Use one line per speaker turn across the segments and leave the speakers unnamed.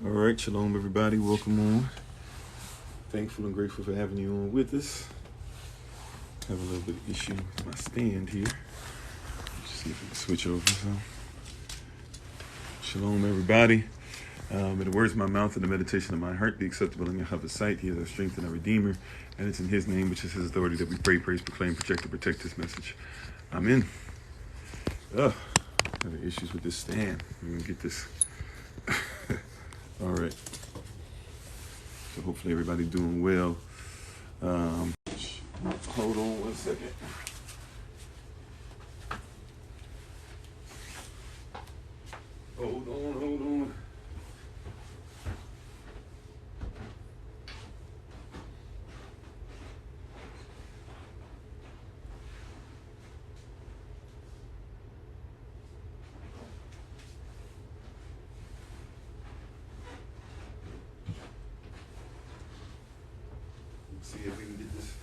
All right, shalom everybody, welcome on. Thankful and grateful for having you on with us. Have a little bit of issue with my stand here. Let's see if we can switch over. So, shalom everybody. May the words of my mouth and the meditation of my heart be acceptable in Yahweh's sight. He is our strength and our redeemer, and it's in his name, which is his authority, that we pray, praise, proclaim, project, and protect this message. Amen. Having issues with this stand. We're gonna get this. All right. So hopefully everybody's doing well. Hold on one second. Hold on. See if we can get this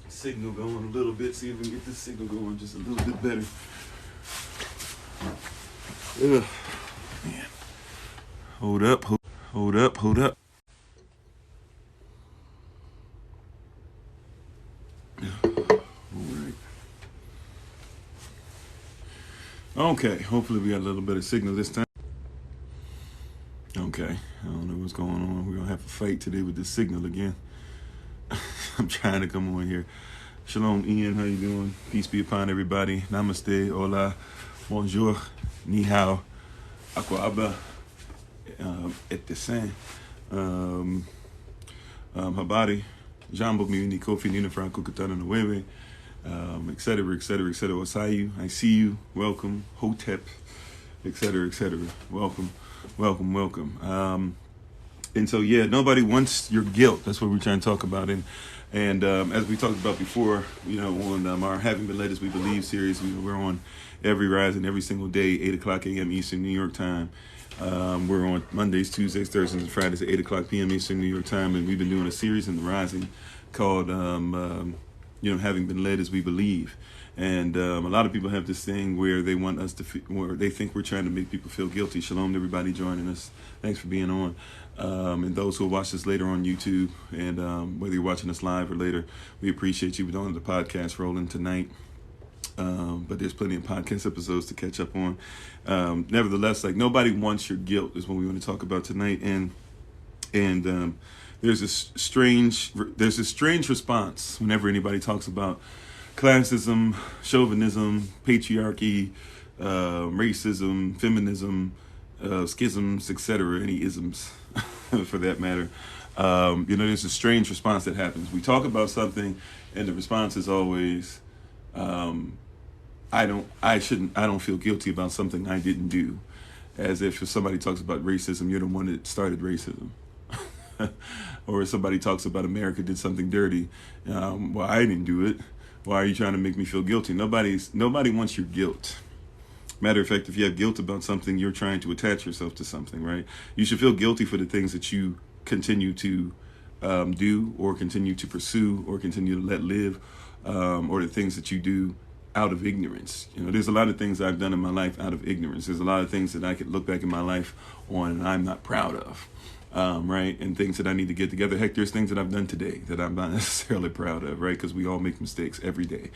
signal going a little bit. See if we can get this signal going just a little bit better. Ugh, man. Hold up. All right. Okay, hopefully we got a little better signal this time. Okay, I don't know what's going on. We're gonna have a fight today with this signal again. I'm trying to come on here. Shalom, Ian. How you doing? Peace be upon everybody. Namaste. Hola. Bonjour. Ni hao. Aquaba. Et descend. Habari. Jambo mi Kofi Nina Franco Katana Nueve. Etc. Osayu. I see you. Welcome. Hotep. Etc. Welcome. And so, yeah, nobody wants your guilt. That's what we're trying to talk about. And as we talked about before, on our Having Been Led As We Believe series, we're on every rising, every single day, 8 o'clock a.m. Eastern New York time. We're on Mondays, Tuesdays, Thursdays, and Fridays at 8 o'clock p.m. Eastern New York time. And we've been doing a series in the rising called, Having Been Led As We Believe. And a lot of people have this thing where they want us to, where they think we're trying to make people feel guilty. Shalom to everybody joining us. Thanks for being on. And those who will watch this later on YouTube, and whether you're watching us live or later, we appreciate you. We don't have the podcast rolling tonight, but there's plenty of podcast episodes to catch up on. Nevertheless, nobody wants your guilt is what we want to talk about tonight. And there's this strange response whenever anybody talks about classism, chauvinism, patriarchy, racism, feminism, schisms, etc., any isms for that matter. There's a strange response that happens. We talk about something and the response is always, I don't feel guilty about something I didn't do. As if somebody talks about racism, you're the one that started racism. Or if somebody talks about America did something dirty, well, I didn't do it. Why are you trying to make me feel guilty? Nobody wants your guilt. Matter of fact, if you have guilt about something, you're trying to attach yourself to something, right? You should feel guilty for the things that you continue to do or continue to pursue or continue to let live, or the things that you do out of ignorance. There's a lot of things I've done in my life out of ignorance. There's a lot of things that I could look back in my life on and I'm not proud of. Right? And things that I need to get together. Heck, there's things that I've done today that I'm not necessarily proud of, right? Because we all make mistakes every day.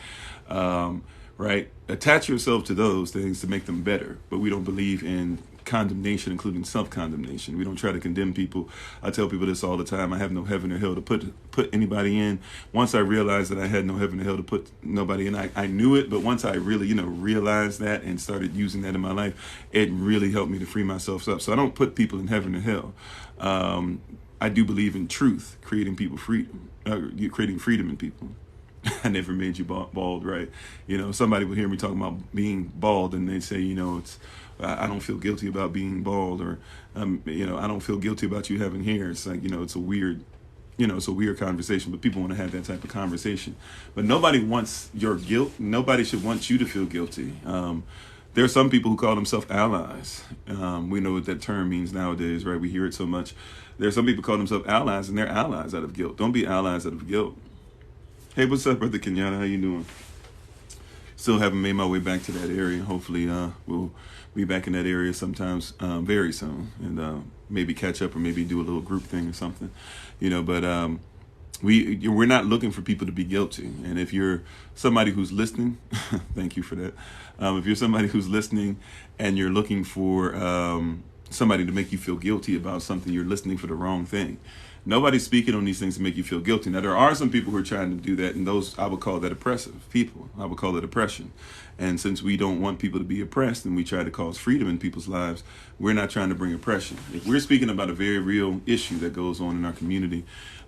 Right? Attach yourself to those things to make them better. But we don't believe in condemnation, including self-condemnation. We don't try to condemn people. I tell people this all the time. I have no heaven or hell to put anybody in. Once I realized that I had no heaven or hell to put nobody in, I knew it. But once I really, realized that and started using that in my life, it really helped me to free myself up. So I don't put people in heaven or hell. I do believe in truth, creating freedom in people. I never made you bald, right? Somebody would hear me talking about being bald and they say, I don't feel guilty about being bald, or, I don't feel guilty about you having hair. It's like, it's a weird conversation, but people want to have that type of conversation. But nobody wants your guilt. Nobody should want you to feel guilty. There are some people who call themselves allies. We know what that term means nowadays, right? We hear it so much. There are some people who call themselves allies, and they're allies out of guilt. Don't be allies out of guilt. Hey, what's up, Brother Kenyatta? How you doing? Still haven't made my way back to that area. Hopefully, we'll be back in that area sometimes very soon, and maybe catch up or maybe do a little group thing or something, But we're not looking for people to be guilty. And if you're somebody who's listening, thank you for that. If you're somebody who's listening and you're looking for somebody to make you feel guilty about something, you're listening for the wrong thing. Nobody's speaking on these things to make you feel guilty. Now, there are some people who are trying to do that, and those, I would call that oppressive people. I would call it oppression. And since we don't want people to be oppressed and we try to cause freedom in people's lives, we're not trying to bring oppression. If we're speaking about a very real issue that goes on in our community,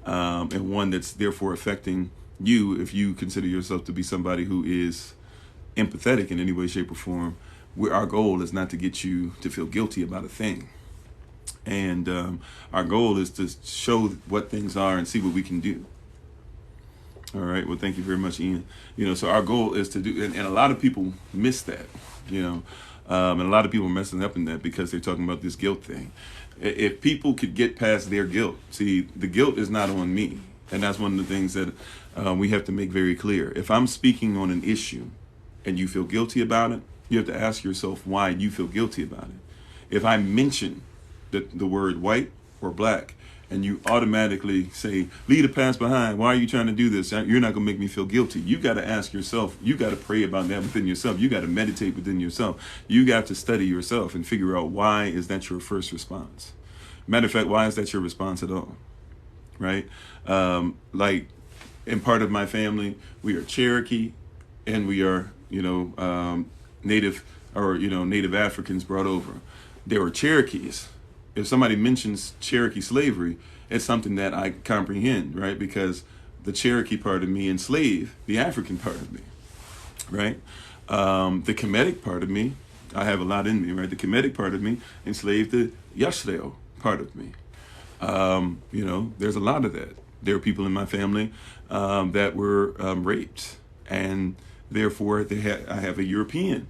and one that's therefore affecting you, if you consider yourself to be somebody who is empathetic in any way, shape, or form, our goal is not to get you to feel guilty about a thing. And our goal is to show what things are and see what we can do. All right. Well, thank you very much, Ian. So our goal is to do, and a lot of people miss that, and a lot of people are messing up in that because they're talking about this guilt thing. If people could get past their guilt, see, the guilt is not on me. And that's one of the things that we have to make very clear. If I'm speaking on an issue and you feel guilty about it, you have to ask yourself why you feel guilty about it. If I mention the word white or black, and you automatically say, leave the past behind, why are you trying to do this? You're not going to make me feel guilty. You got to ask yourself, you got to pray about that within yourself. You got to meditate within yourself. You got to study yourself and figure out why is that your first response. Matter of fact, why is that your response at all? Right? Like in part of my family, we are Cherokee and we are, Native Africans brought over. There were Cherokees. If somebody mentions Cherokee slavery, it's something that I comprehend, right? Because the Cherokee part of me enslaved the African part of me, right? The Kemetic part of me, I have a lot in me, right? The Kemetic part of me enslaved the Yashreo part of me. There's a lot of that. There are people in my family that were raped, and therefore I have a European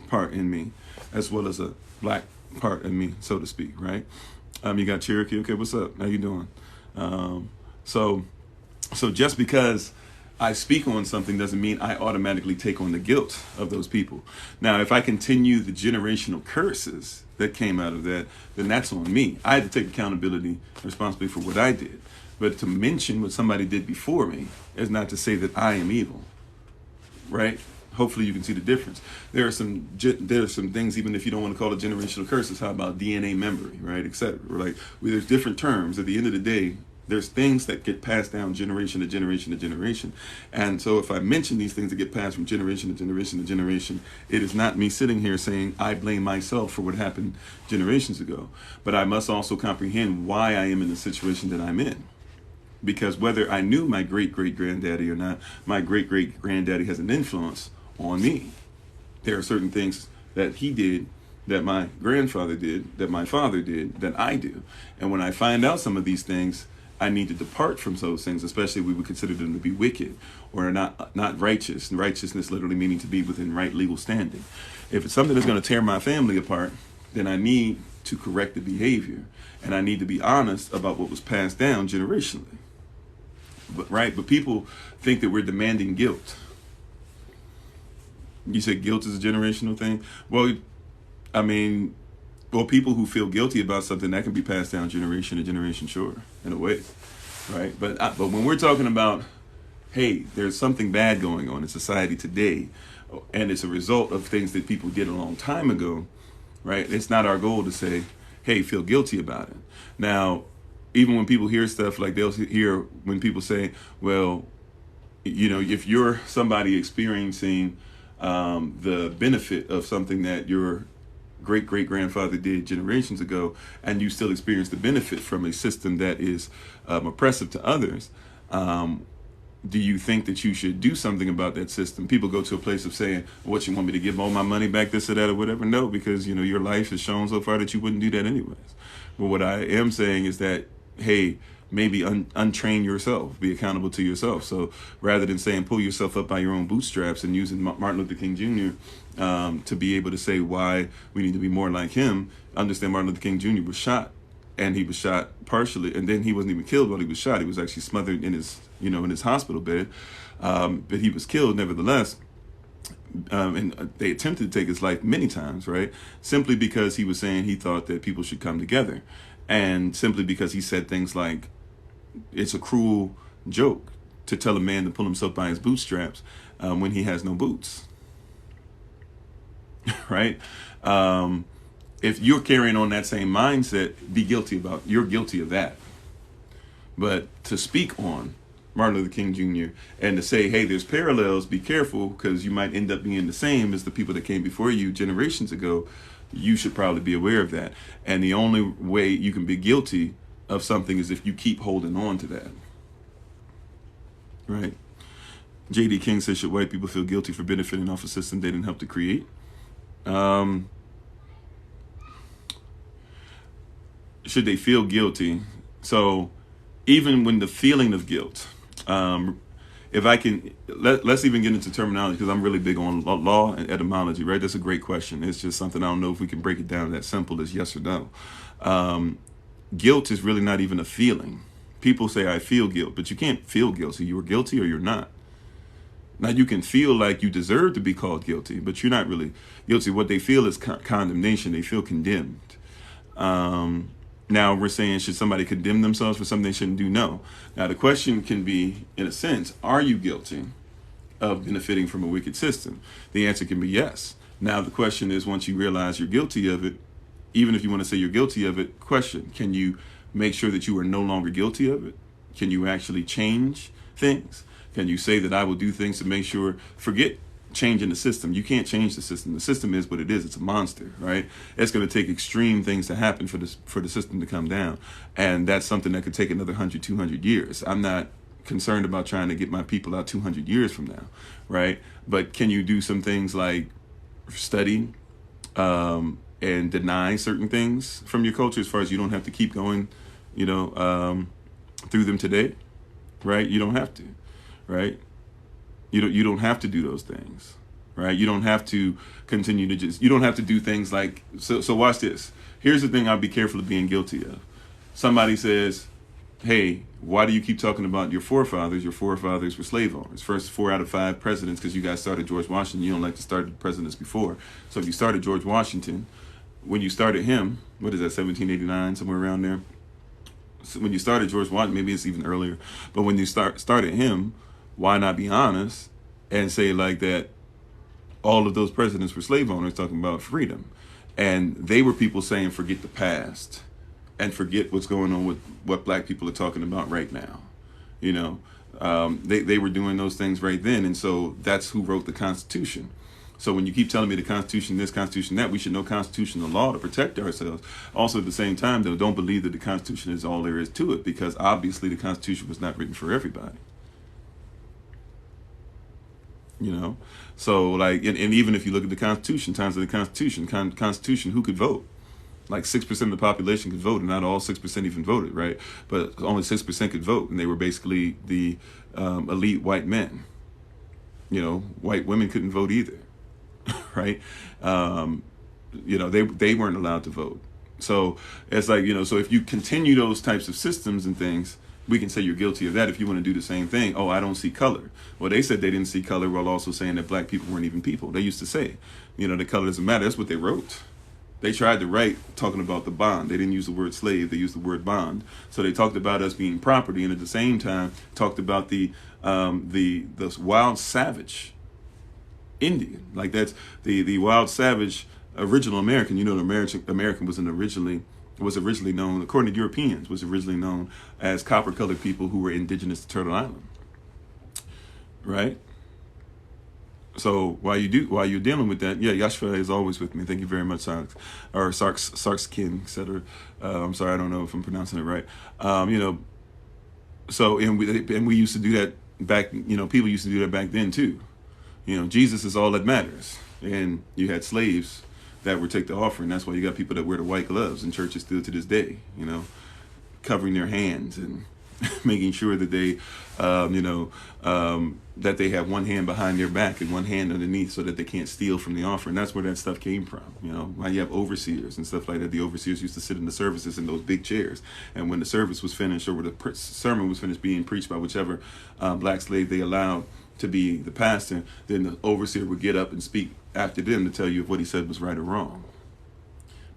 part in me, as well as a black part of me, so to speak, right? You got Cherokee. Okay, what's up? How you doing? So just because I speak on something doesn't mean I automatically take on the guilt of those people. Now, if I continue the generational curses that came out of that, then that's on me. I had to take accountability and responsibility for what I did. But to mention what somebody did before me is not to say that I am evil, right? Hopefully you can see the difference. There are some things, even if you don't want to call it generational curses, how about DNA memory, right, et cetera. Like, there's different terms. At the end of the day, there's things that get passed down generation to generation to generation. And so if I mention these things that get passed from generation to generation to generation, it is not me sitting here saying I blame myself for what happened generations ago. But I must also comprehend why I am in the situation that I'm in. Because whether I knew my great-great-granddaddy or not, my great-great-granddaddy has an influence on me. There are certain things that he did, that my grandfather did, that my father did, that I do. And when I find out some of these things, I need to depart from those things, especially if we would consider them to be wicked or not righteous. And righteousness literally meaning to be within right legal standing. If it's something that's going to tear my family apart, then I need to correct the behavior. And I need to be honest about what was passed down generationally. But people think that we're demanding guilt. You said guilt is a generational thing? Well, people who feel guilty about something, that can be passed down generation to generation, sure, in a way, right? But when we're talking about, hey, there's something bad going on in society today, and it's a result of things that people did a long time ago, right? It's not our goal to say, hey, feel guilty about it. Now, even when people hear stuff like they'll hear when people say, well, if you're somebody experiencing the benefit of something that your great-great-grandfather did generations ago, and you still experience the benefit from a system that is oppressive to others, do you think that you should do something about that system? People go to a place of saying, what, you want me to give all my money back, this or that or whatever? No, because your life has shown so far that you wouldn't do that anyways. But what I am saying is that, hey, maybe untrain yourself, be accountable to yourself. So rather than saying pull yourself up by your own bootstraps and using Martin Luther King Jr. To be able to say why we need to be more like him, understand Martin Luther King Jr. was shot, and he was shot partially, and then he wasn't even killed while he was shot. He was actually smothered in his hospital bed, but he was killed nevertheless. and they attempted to take his life many times, right? Simply because he was saying he thought that people should come together, and simply because he said things like, it's a cruel joke to tell a man to pull himself by his bootstraps when he has no boots, right? If you're carrying on that same mindset, you're guilty of that. But to speak on Martin Luther King Jr. and to say, hey, there's parallels, be careful, because you might end up being the same as the people that came before you generations ago, you should probably be aware of that. And the only way you can be guilty of something is if you keep holding on to that. Right? J.D. King says, should white people feel guilty for benefiting off a system they didn't help to create? Should they feel guilty? So even when the feeling of guilt, if I can, let's even get into terminology, because I'm really big on law and etymology, right? That's a great question. It's just something I don't know if we can break it down that simple as yes or no. Guilt is really not even a feeling. People say, I feel guilt, but you can't feel guilty. You're guilty or you're not. Now, you can feel like you deserve to be called guilty, but you're not really guilty. What they feel is condemnation. They feel condemned. Now, we're saying, should somebody condemn themselves for something they shouldn't do? No. Now, the question can be, in a sense, are you guilty of benefiting from a wicked system? The answer can be yes. Now, the question is, once you realize you're guilty of it, even if you want to say you're guilty of it, question, can you make sure that you are no longer guilty of it? Can you actually change things? Can you say that I will do things to make sure, forget changing the system. You can't change the system. The system is what it is. It's a monster, right? It's going to take extreme things to happen for the system to come down. And that's something that could take another 100, 200 years. I'm not concerned about trying to get my people out 200 years from now, right? But can you do some things like study and deny certain things from your culture, as far as you don't have to keep going, through them today, right? You don't have to, right? You don't have to do those things, right? You don't have to continue to you don't have to do things like, so watch this. Here's the thing I'll be careful of being guilty of. Somebody says, hey, why do you keep talking about your forefathers? Your forefathers were slave owners. First 4 out of 5 presidents, because you guys started George Washington. You don't like to start the presidents before. So if you started George Washington, when you started him, what is that, 1789, somewhere around there? So when you started George Washington, maybe it's even earlier, but when you started him, why not be honest and say like that all of those presidents were slave owners, talking about freedom. And they were people saying, forget the past and forget what's going on with what black people are talking about right now. They were doing those things right then. And so that's who wrote the Constitution. So when you keep telling me the Constitution this, Constitution that, we should know constitutional law to protect ourselves. Also, at the same time, though, don't believe that the Constitution is all there is to it, because obviously the Constitution was not written for everybody. So like, and even if you look at the Constitution, times of the Constitution, who could vote? Like 6% of the population could vote, and not all 6% even voted, right? But only 6% could vote, and they were basically the elite white men. White women couldn't vote either, right? They weren't allowed to vote. So it's like, so if you continue those types of systems and things, we can say you're guilty of that. If you want to do the same thing, oh, I don't see color. Well, they said they didn't see color while also saying that black people weren't even people. They used to say, the color doesn't matter. That's what they wrote. They tried to write talking about the bond. They didn't use the word slave. They used the word bond. So they talked about us being property, and at the same time talked about the wild savage Indian. Like that's the wild savage original American. The American was originally known, according to Europeans, was originally known as copper-colored people who were indigenous to Turtle Island, right? So while you're dealing with that, Yashva is always with me. Thank you very much, Sarkskin, etc. I'm sorry, I don't know if I'm pronouncing it right. So and we used to do that back. People used to do that back then too. Jesus is all that matters, and you had slaves that would take the offering. That's why you got people that wear the white gloves in churches still to this day, covering their hands and making sure that they, that they have one hand behind their back and one hand underneath so that they can't steal from the offering. That's where that stuff came from. Why you have overseers and stuff like that. The overseers used to sit in the services in those big chairs. And when the service was finished, or when the sermon was finished being preached by whichever black slave they allowed to be the pastor, then the overseer would get up and speak after them to tell you if what he said was right or wrong.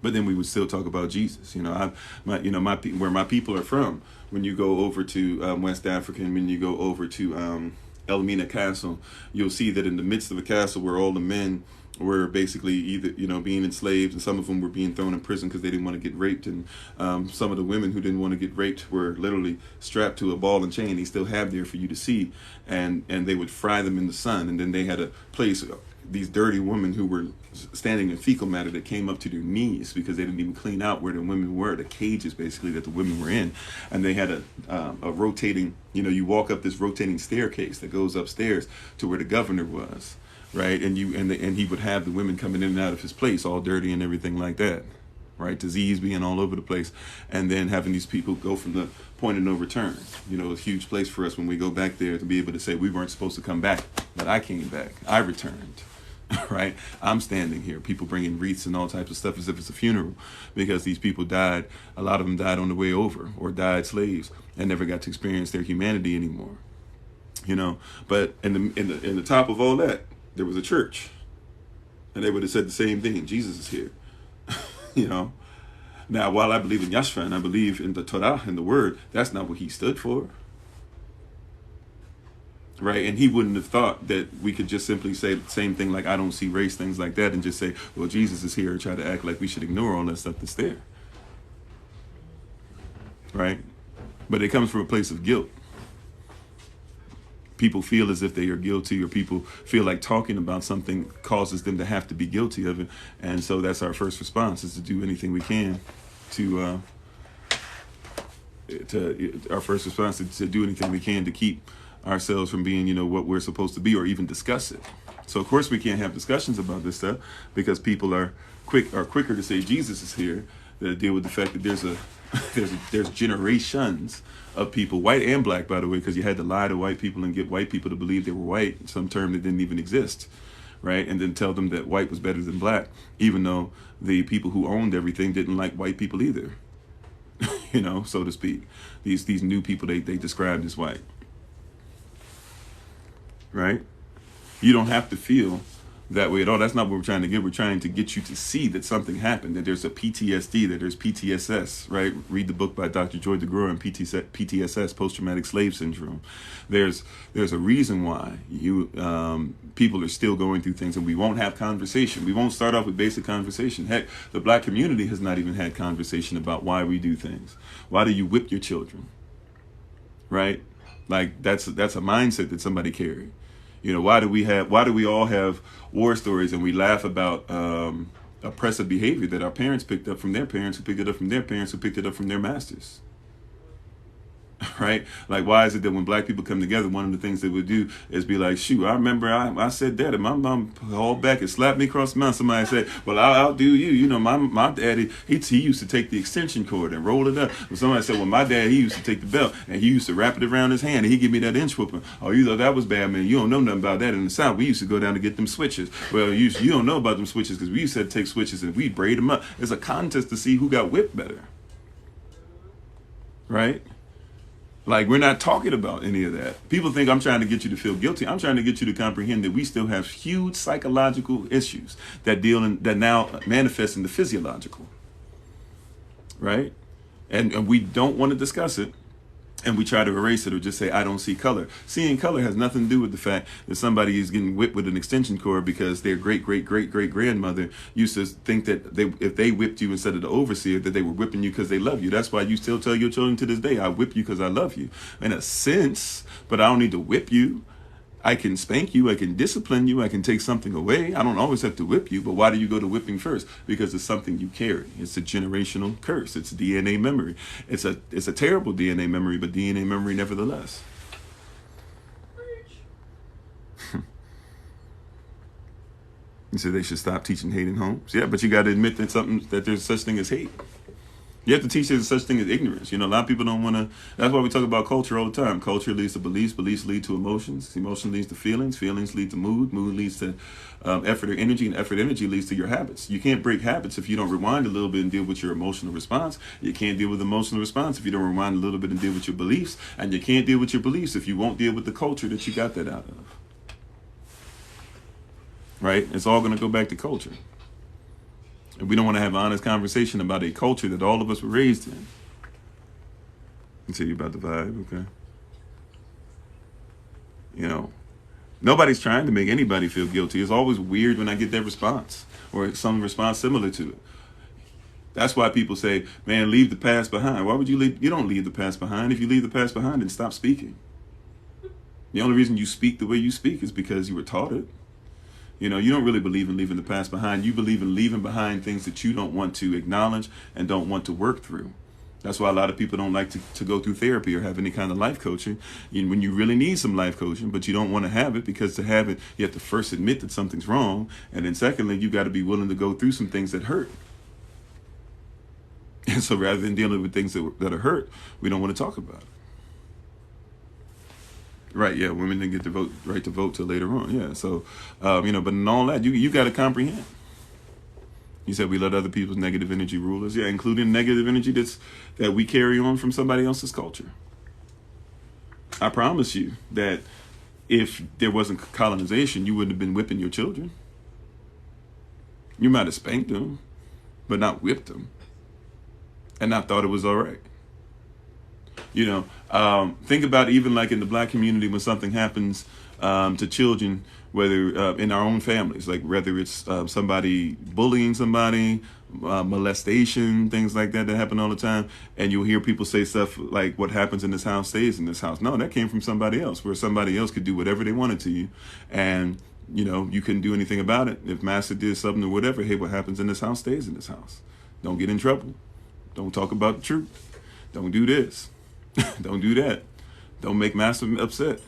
But then we would still talk about Jesus. Where my people are from. When you go over to West Africa, and when you go over to Elmina Castle, you'll see that in the midst of the castle, where all the men were basically either being enslaved, and some of them were being thrown in prison because they didn't want to get raped, and some of the women who didn't want to get raped were literally strapped to a ball and chain. They still have there for you to see, and they would fry them in the sun, and then they had a place. These dirty women who were standing in fecal matter that came up to their knees because they didn't even clean out where the women were, the cages basically that the women were in. And they had a rotating, you walk up this rotating staircase that goes upstairs to where the governor was, right? And he would have the women coming in and out of his place all dirty and everything like that, right? Disease being all over the place. And then having these people go from the point of no return. A huge place for us when we go back there to be able to say we weren't supposed to come back, but I came back. I returned. Right? I'm standing here. People bringing wreaths and all types of stuff as if it's a funeral, because these people died. A lot of them died on the way over, or died slaves and never got to experience their humanity anymore. But in the top of all that, there was a church, and they would have said the same thing. Jesus is here. Now, while I believe in Yahshua and I believe in the Torah and the Word, that's not what he stood for. Right, and he wouldn't have thought that we could just simply say the same thing like I don't see race, things like that, and just say, well, Jesus is here, and try to act like we should ignore all that stuff that's there. Right? But it comes from a place of guilt. People feel as if they are guilty, or people feel like talking about something causes them to have to be guilty of it. And so that's our first response, is to do anything we can to do anything we can to keep ourselves from being, what we're supposed to be, or even discuss it. So of course we can't have discussions about this stuff, because people are quicker to say Jesus is here than to deal with the fact that there's generations of people, white and black, by the way, because you had to lie to white people and get white people to believe they were white, some term that didn't even exist, right? And then tell them that white was better than black, even though the people who owned everything didn't like white people either, so to speak. These new people they described as white. Right? You don't have to feel that way at all. That's not what we're trying to get. We're trying to get you to see that something happened, that there's a PTSD, that there's PTSS, right? Read the book by Dr. Joy DeGruy on PTSS, post-traumatic slave syndrome. There's a reason why people are still going through things, and we won't have conversation. We won't start off with basic conversation. Heck, the black community has not even had conversation about why we do things. Why do you whip your children? Right? Like that's a mindset that somebody carry. Why do we all have war stories and we laugh about oppressive behavior that our parents picked up from their parents, who picked it up from their parents, who picked it up from their masters? Right? Like, why is it that when black people come together, one of the things they would do is be like, shoot, I remember I said that, and my mom hauled back and slapped me across the mouth. Somebody said, well, I'll do you. My daddy, he used to take the extension cord and roll it up. Well, somebody said, well, my dad, he used to take the belt and he used to wrap it around his hand, and he'd give me that inch whooping. Oh, you thought that was bad, man. You don't know nothing about that. In the South, we used to go down to get them switches. Well, you don't know about them switches, because we used to take switches and we'd braid them up. It's a contest to see who got whipped better. Right? Like, we're not talking about any of that. People think I'm trying to get you to feel guilty. I'm trying to get you to comprehend that we still have huge psychological issues that now manifest in the physiological. Right? And we don't want to discuss it. And we try to erase it, or just say, I don't see color. Seeing color has nothing to do with the fact that somebody is getting whipped with an extension cord because their great-great-great-great-grandmother used to think that if they whipped you instead of the overseer, that they were whipping you because they love you. That's why you still tell your children to this day, I whip you because I love you. In a sense, but I don't need to whip you. I can spank you, I can discipline you, I can take something away. I don't always have to whip you, but why do you go to whipping first? Because it's something you carry. It's a generational curse. It's DNA memory. It's a terrible DNA memory, but DNA memory nevertheless. You said they should stop teaching hate in homes. Yeah, but you got to admit that there's such thing as hate. You have to teach there's such thing as ignorance. You know, a lot of people don't want to. That's why we talk about culture all the time. Culture leads to beliefs. Beliefs lead to emotions. Emotion leads to feelings. Feelings lead to mood. Mood leads to effort or energy. And effort energy leads to your habits. You can't break habits if you don't rewind a little bit and deal with your emotional response. You can't deal with emotional response if you don't rewind a little bit and deal with your beliefs. And you can't deal with your beliefs if you won't deal with the culture that you got that out of. Right? It's all going to go back to culture. And we don't want to have an honest conversation about a culture that all of us were raised in. You say you about the vibe, okay? You know, nobody's trying to make anybody feel guilty. It's always weird when I get that response or some response similar to it. That's why people say, man, leave the past behind. Why would you leave? You don't leave the past behind. If you leave the past behind, then stop speaking. The only reason you speak the way you speak is because you were taught it. You know, you don't really believe in leaving the past behind. You believe in leaving behind things that you don't want to acknowledge and don't want to work through. That's why a lot of people don't like to go through therapy or have any kind of life coaching when you really need some life coaching, but you don't want to have it because to have it, you have to first admit that something's wrong. And then secondly, you got to be willing to go through some things that hurt. And so rather than dealing with things that are hurt, we don't want to talk about it. Right, yeah, women didn't get the right to vote till later on, yeah. So, you know, but in all that, you got to comprehend. You said we let other people's negative energy rule us, yeah, including negative energy that we carry on from somebody else's culture. I promise you that if there wasn't colonization, you wouldn't have been whipping your children. You might have spanked them, but not whipped them, and not thought it was all right. You know, think about even like in the black community when something happens to children, whether in our own families, like whether it's somebody bullying somebody, molestation, things like that happen all the time. And you'll hear people say stuff like, what happens in this house stays in this house. No, that came from somebody else, where somebody else could do whatever they wanted to you. And, you know, you couldn't do anything about it. If master did something or whatever, hey, what happens in this house stays in this house. Don't get in trouble. Don't talk about the truth. Don't do this. Don't do that. Don't make master upset.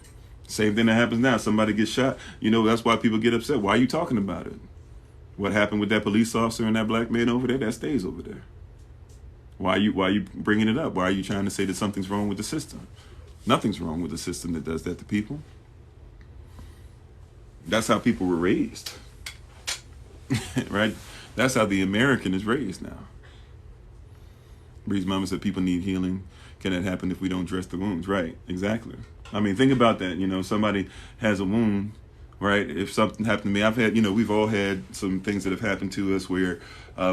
Same thing that happens now. Somebody gets shot. You know, that's why people get upset. Why are you talking about it? What happened with that police officer and that black man over there? That stays over there. Why are you bringing it up? Why are you trying to say that something's wrong with the system? Nothing's wrong with the system that does that to people. That's how people were raised. Right? That's how the American is raised now. Bree's mama said people need healing. Can that happen if we don't dress the wounds? Right, exactly. I mean, think about that. You know, somebody has a wound, right? If something happened to me, I've had, you know, we've all had some things that have happened to us where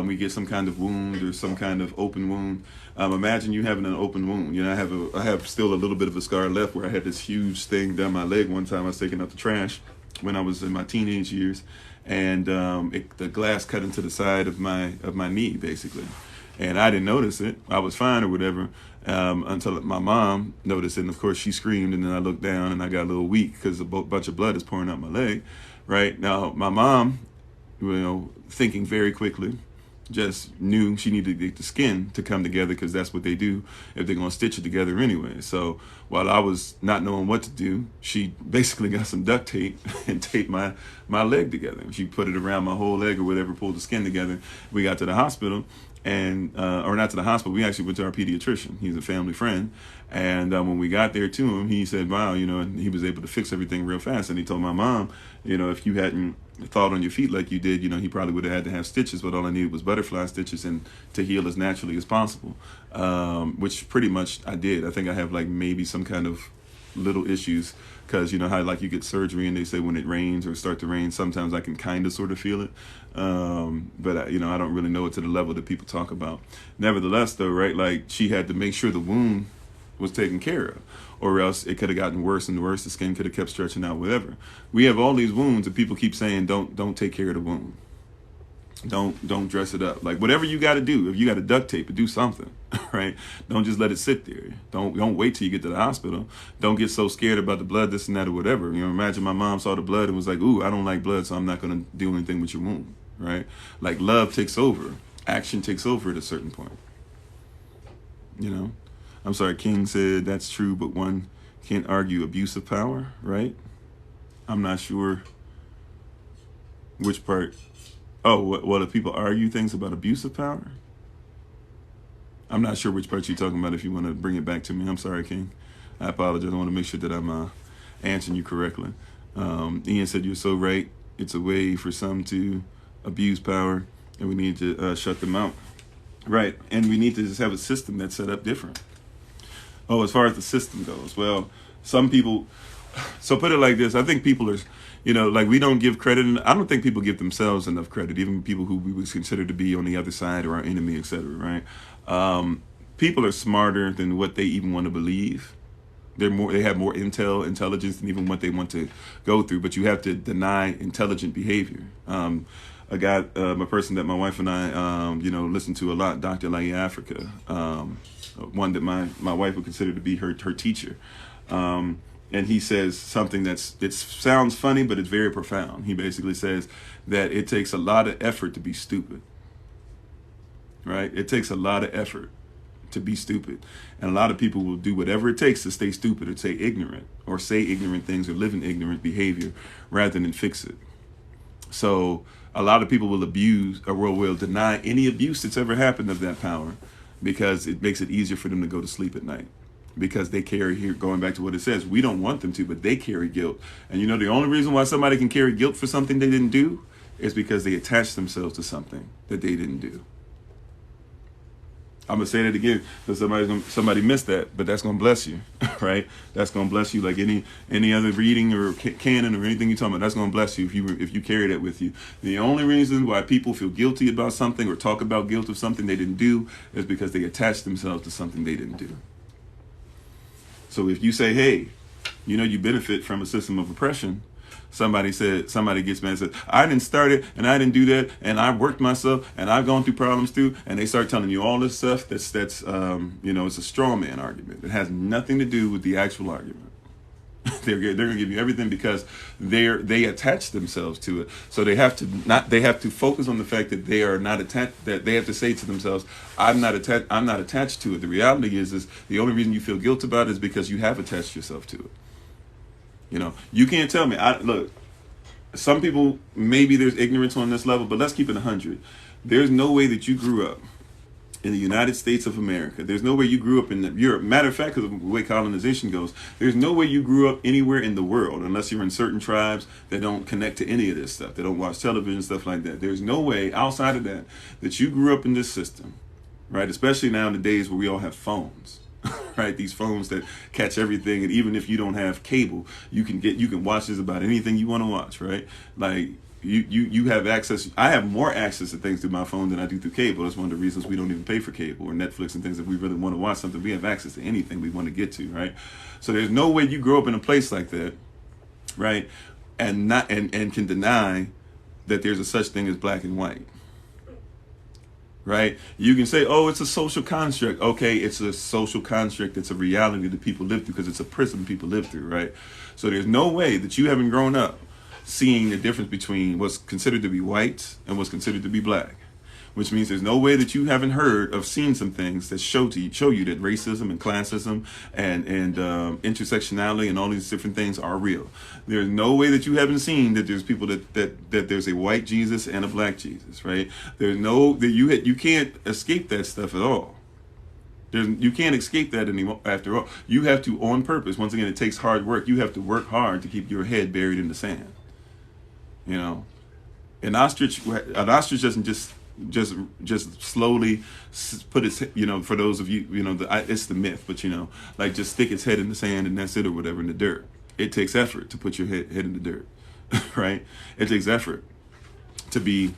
we get some kind of wound or some kind of open wound. Imagine you having an open wound. You know, I have still a little bit of a scar left where I had this huge thing down my leg one time. I was taking out the trash when I was in my teenage years, and the glass cut into the side of my knee, basically. And I didn't notice it. I was fine or whatever until my mom noticed it. And, of course, she screamed. And then I looked down and I got a little weak because a bunch of blood is pouring out my leg. Right? Now, my mom, you know, thinking very quickly, just knew she needed to get the skin to come together because that's what they do if they're going to stitch it together anyway. So while I was not knowing what to do, she basically got some duct tape and taped my leg together. She put it around my whole leg or whatever, pulled the skin together. We got to the hospital. And or not to the hospital, we actually went to our pediatrician. He's a family friend. And when we got there to him, he said, wow, you know, and he was able to fix everything real fast. And he told my mom, you know, if you hadn't thought on your feet like you did, you know, he probably would have had to have stitches, but all I needed was butterfly stitches and to heal as naturally as possible, which pretty much I did. I think I have like maybe some kind of little issues because, you know, how like you get surgery and they say when it rains or start to rain, sometimes I can kind of sort of feel it. But, you know, I don't really know it to the level that people talk about. Nevertheless, though, right, like she had to make sure the wound was taken care of, or else it could have gotten worse and worse. The skin could have kept stretching out, whatever. We have all these wounds and people keep saying, don't take care of the wound. Don't dress it up. Like whatever you got to do, if you got to duct tape it, do something, right? Don't just let it sit there. Don't wait till you get to the hospital. Don't get so scared about the blood, this and that or whatever. You know, imagine my mom saw the blood and was like, ooh, I don't like blood, so I'm not going to do anything with your wound, right? Like love takes over. Action takes over at a certain point. You know? I'm sorry, King said that's true, but one can't argue abuse of power, right? I'm not sure which part. Oh, well, if people argue things about abuse of power? I'm not sure which part you're talking about. If you want to bring it back to me, I'm sorry, King. I apologize. I want to make sure that I'm answering you correctly. Ian said you're so right. It's a way for some to abuse power, and we need to shut them out. Right, and we need to just have a system that's set up different. Oh, as far as the system goes, well, some people. So put it like this: I think people are, like we don't give credit. And I don't think people give themselves enough credit, even people who we would consider to be on the other side or our enemy, etc. Right? People are smarter than what they even want to believe. They have more intelligence than even what they want to go through. But you have to deny intelligent behavior. I got a person that my wife and I, listen to a lot, Dr. Lai Africa, one that my wife would consider to be her teacher. And he says something it sounds funny, but it's very profound. He basically says that it takes a lot of effort to be stupid, right? It takes a lot of effort to be stupid. And a lot of people will do whatever it takes to stay stupid or stay ignorant or say ignorant things or live in ignorant behavior rather than fix it. So a lot of people will abuse or will deny any abuse that's ever happened of that power because it makes it easier for them to go to sleep at night. Because they carry, here going back to what it says, we don't want them to, but they carry guilt. And the only reason why somebody can carry guilt for something they didn't do is because they attach themselves to something that they didn't do. I'm gonna say that again because somebody missed that, but that's gonna bless you, right? That's gonna bless you like any other reading or canon or anything you're talking about. That's gonna bless you if you carry that with you. The only reason why people feel guilty about something or talk about guilt of something they didn't do is because they attach themselves to something they didn't do. So if you say, hey, you benefit from a system of oppression, somebody gets mad and says, I didn't start it and I didn't do that and I worked myself and I've gone through problems too, and they start telling you all this stuff that's it's a straw man argument. It has nothing to do with the actual argument. They're going to give you everything because they attach themselves to it. So they have to focus on the fact that they are not attached. That they have to say to themselves, I'm not attached to it. The reality is the only reason you feel guilt about it is because you have attached yourself to it. You can't tell me. Look, some people, maybe there's ignorance on this level, but let's keep it 100. There's no way that you grew up in the United States of America. There's no way you grew up in Europe. Matter of fact, because of the way colonization goes, there's no way you grew up anywhere in the world unless you're in certain tribes that don't connect to any of this stuff. They don't watch television, stuff like that. There's no way outside of that you grew up in this system, right? Especially now in the days where we all have phones, right? These phones that catch everything, and even if you don't have cable, you can watch this about anything you want to watch, right? Like you have access. I have more access to things through my phone than I do through cable. That's one of the reasons we don't even pay for cable or Netflix and things. If we really want to watch something, we have access to anything we want to get to, right? So there's no way you grow up in a place like that, right? And can deny that there's a such thing as black and white. Right? You can say, oh, it's a social construct. Okay, it's a social construct. It's a reality that people live through because it's a prism people live through, right? So there's no way that you haven't grown up seeing the difference between what's considered to be white and what's considered to be black, which means there's no way that you haven't heard of seen some things that show you that racism and classism and intersectionality and all these different things are real. There's no way that you haven't seen that there's people that there's a white Jesus and a black Jesus, right? You can't escape that stuff at all. You can't escape that anymore. After all, you have to, on purpose. Once again, it takes hard work. You have to work hard to keep your head buried in the sand. An ostrich doesn't just slowly put its, for those of you, it's the myth, but like just stick its head in the sand and that's it, or whatever, in the dirt. It takes effort to put your head in the dirt, right? It takes effort to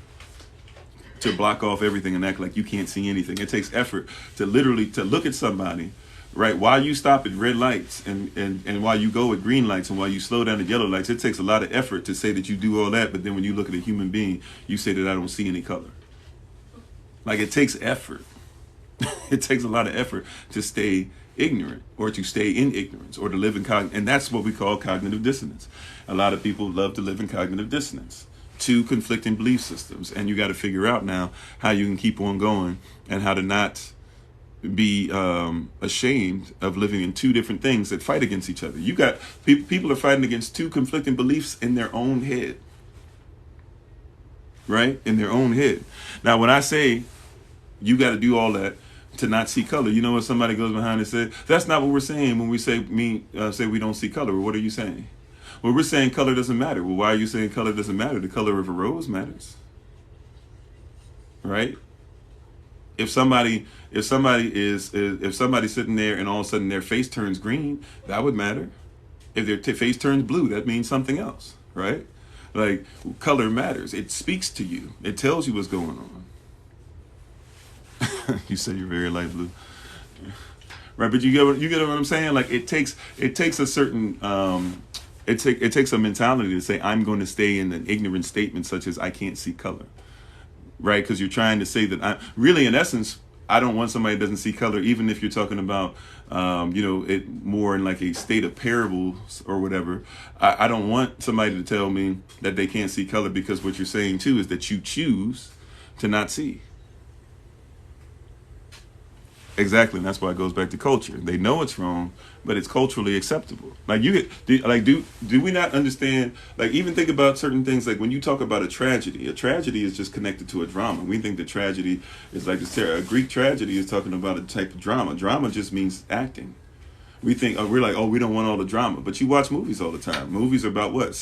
block off everything and act like you can't see anything. It takes effort to look at somebody, right? While you stop at red lights and while you go at green lights and while you slow down at yellow lights, it takes a lot of effort to say that you do all that. But then when you look at a human being, you say that I don't see any color. Like, it takes effort. It takes a lot of effort to stay ignorant or to stay in ignorance or to live in and that's what we call cognitive dissonance. A lot of people love to live in cognitive dissonance. Two conflicting belief systems, and you got to figure out now how you can keep on going and how to not be ashamed of living in two different things that fight against each other. You got people are fighting against two conflicting beliefs in their own head, right? In their own head. Now, when I say you got to do all that to not see color. You know what somebody goes behind and says? That's not what we're saying when we say say we don't see color. What are you saying? Well, we're saying color doesn't matter. Well, why are you saying color doesn't matter? The color of a rose matters, right? If somebody's sitting there and all of a sudden their face turns green, that would matter. If their face turns blue, that means something else, right? Like, color matters. It speaks to you. It tells you what's going on. You say you're very light blue, right? But you get what I'm saying? Like, it takes a certain it takes a mentality to say, I'm going to stay in an ignorant statement such as I can't see color, right? Because you're trying to say that really, in essence, I don't want somebody that doesn't see color, even if you're talking about, it more in like a state of parables or whatever. I don't want somebody to tell me that they can't see color, because what you're saying too is that you choose to not see. Exactly, and that's why it goes back to culture. They know it's wrong, but it's culturally acceptable. Like, do we not understand? Like, even think about certain things. Like, when you talk about a tragedy is just connected to a drama. We think that tragedy is like this. A Greek tragedy is talking about a type of drama. Drama just means acting. We think we're like, oh, we don't want all the drama, but you watch movies all the time. Movies are about what?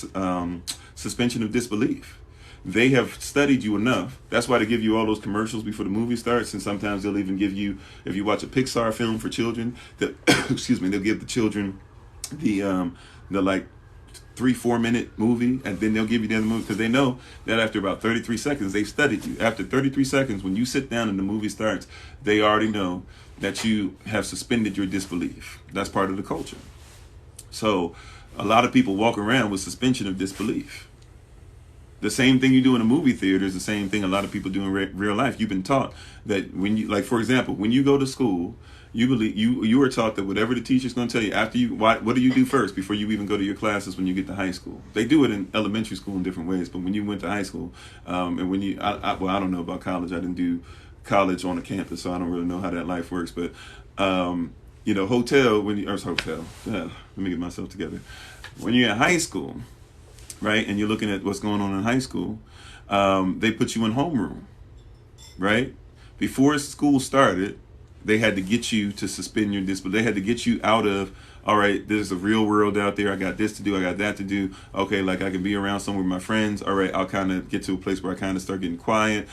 Suspension of disbelief. They have studied you enough. That's why they give you all those commercials before the movie starts. And sometimes they'll even give you, if you watch a Pixar film for children, they'll give the children the like 3-4 minute movie, and then they'll give you the other movie, because they know that after about 33 seconds, they've studied you. After 33 seconds, when you sit down and the movie starts, they already know that you have suspended your disbelief. That's part of the culture. So a lot of people walk around with suspension of disbelief. The same thing you do in a movie theater is the same thing a lot of people do in real life. You've been taught that when you, like, for example, when you go to school, you are taught that whatever the teacher's going to tell you after what do you do first before you even go to your classes when you get to high school? They do it in elementary school in different ways, but when you went to high school, and when you, I don't know about college. I didn't do college on a campus, so I don't really know how that life works. But hotel, let me get myself together. When you're in high school, right, and you're looking at what's going on in high school, they put you in homeroom, right? Before school started, they had to get you to suspend your disbelief. They had to get you out of, all right, there's a real world out there. I got this to do. I got that to do. Okay, like, I can be around somewhere with my friends. All right, I'll kind of get to a place where I kind of start getting quiet.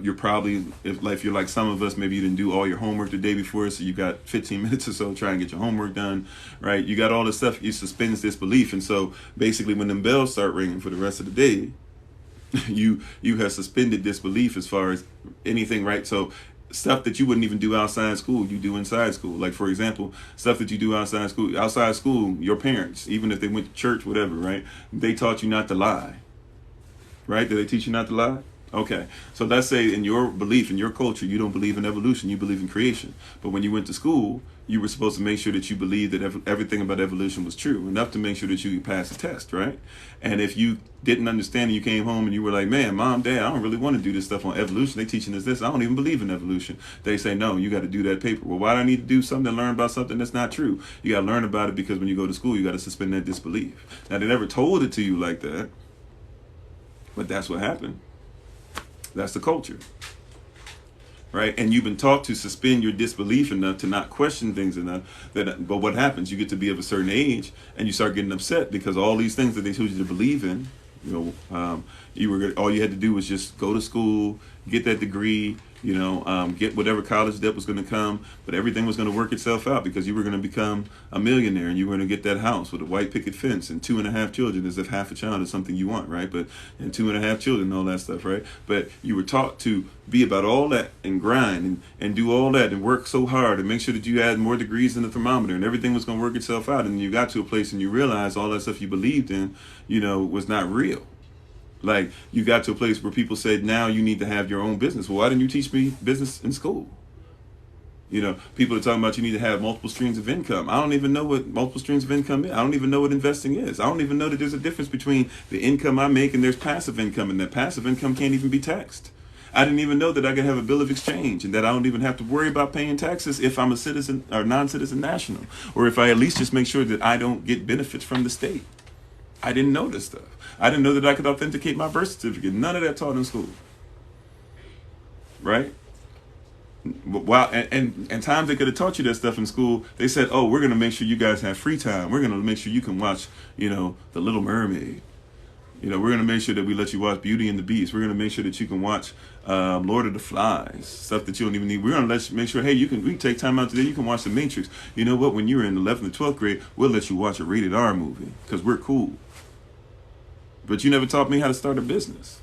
You're probably, if you're like some of us, maybe you didn't do all your homework the day before, so you got 15 minutes or so to try and get your homework done, right? You got all this stuff. You suspend disbelief. And so basically when them bells start ringing for the rest of the day, you have suspended disbelief as far as anything, right? So stuff that you wouldn't even do outside school, you do inside school. Like, for example, stuff that you do outside school, your parents, even if they went to church, whatever, right? They taught you not to lie, right? Did they teach you not to lie? Okay. So let's say in your belief, in your culture, you don't believe in evolution, you believe in creation. But when you went to school, you were supposed to make sure that you believed that everything about evolution was true, enough to make sure that you could pass the test, right? And if you didn't understand and you came home and you were like, man, mom, dad, I don't really want to do this stuff on evolution. They teaching us this. I don't even believe in evolution. They say, no, you got to do that paper. Well, why do I need to do something to learn about something that's not true? You got to learn about it because when you go to school, you got to suspend that disbelief. Now, they never told it to you like that, but that's what happened. That's the culture, right? And you've been taught to suspend your disbelief enough to not question things enough. But what happens? You get to be of a certain age, and you start getting upset because all these things that they told you to believe in, all you had to do was just go to school, get that degree, get whatever college debt was going to come, but everything was going to work itself out because you were going to become a millionaire and you were going to get that house with a white picket fence and 2.5 children, as if half a child is something you want, right? But and 2.5 children and all that stuff, right? But you were taught to be about all that and grind and do all that and work so hard and make sure that you had more degrees than the thermometer and everything was going to work itself out. And you got to a place and you realized all that stuff you believed in, was not real. Like, you got to a place where people said, now you need to have your own business. Well, why didn't you teach me business in school? People are talking about you need to have multiple streams of income. I don't even know what multiple streams of income is. I don't even know what investing is. I don't even know that there's a difference between the income I make and there's passive income, and that passive income can't even be taxed. I didn't even know that I could have a bill of exchange and that I don't even have to worry about paying taxes if I'm a citizen or non-citizen national, or if I at least just make sure that I don't get benefits from the state. I didn't know this stuff. I didn't know that I could authenticate my birth certificate. None of that taught in school. Right? Wow, and times they could have taught you that stuff in school. They said, "Oh, we're going to make sure you guys have free time. We're going to make sure you can watch, The Little Mermaid. We're going to make sure that we let you watch Beauty and the Beast. We're going to make sure that you can watch Lord of the Flies, stuff that you don't even need. We're going to make sure, hey, we can take time out today. You can watch The Matrix. You know what? When you're in 11th and 12th grade, we'll let you watch a rated R movie because we're cool. But you never taught me how to start a business.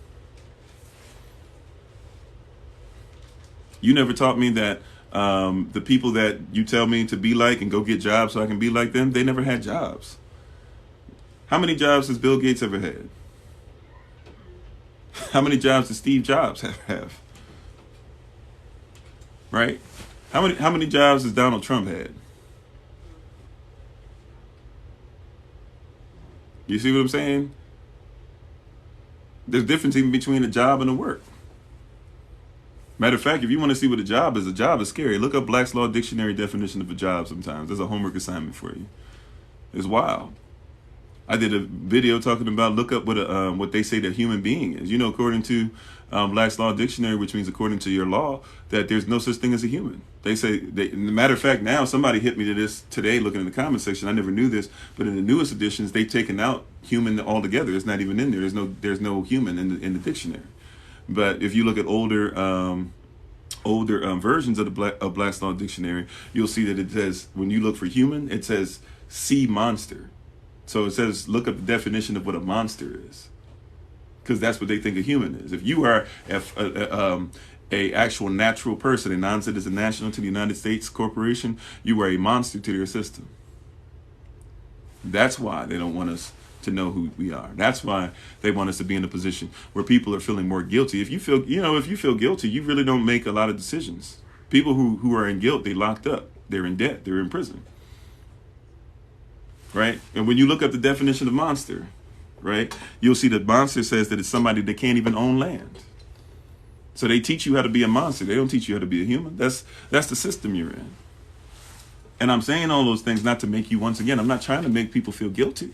You never taught me that the people that you tell me to be like and go get jobs so I can be like them, they never had jobs. How many jobs has Bill Gates ever had? How many jobs does Steve Jobs have? Right? How many jobs has Donald Trump had? You see what I'm saying? There's a difference even between a job and a work. Matter of fact, if you want to see what a job is scary. Look up Black's Law Dictionary definition of a job sometimes. There's a homework assignment for you. It's wild. I did a video talking about look up what they say that human being is. According to Black's Law Dictionary, which means according to your law, that there's no such thing as a human. They say, matter of fact, now somebody hit me to this today looking in the comment section. I never knew this, but in the newest editions, they've taken out human altogether. It's not even in there. There's no human in the dictionary. But if you look at older versions of Black's Law Dictionary, you'll see that it says, when you look for human, it says sea monster. So it says, look up the definition of what a monster is, because that's what they think a human is. If you are a actual natural person, a non-citizen national to the United States corporation, you are a monster to their system. That's why they don't want us to know who we are. That's why they want us to be in a position where people are feeling more guilty. If you feel guilty, you really don't make a lot of decisions. People who are in guilt, they locked up, they're in debt, they're in prison. Right? And when you look up the definition of monster, right, you'll see that monster says that it's somebody that can't even own land. So they teach you how to be a monster. They don't teach you how to be a human. That's the system you're in. And I'm saying all those things not to make you, once again, I'm not trying to make people feel guilty.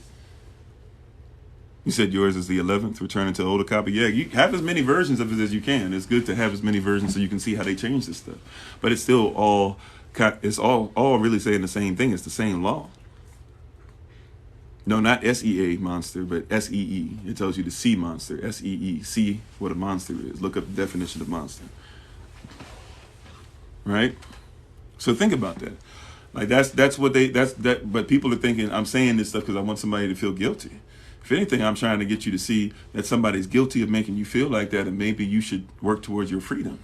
You said yours is the 11th, returning to older copy. Yeah, you have as many versions of it as you can. It's good to have as many versions so you can see how they change this stuff. But it's still all really saying the same thing. It's the same law. No, not SEA monster, but SEE. It tells you the sea monster, SEE. See what a monster is. Look up the definition of monster. Right? So think about that. Like but people are thinking I'm saying this stuff because I want somebody to feel guilty. If anything, I'm trying to get you to see that somebody's guilty of making you feel like that, and maybe you should work towards your freedom.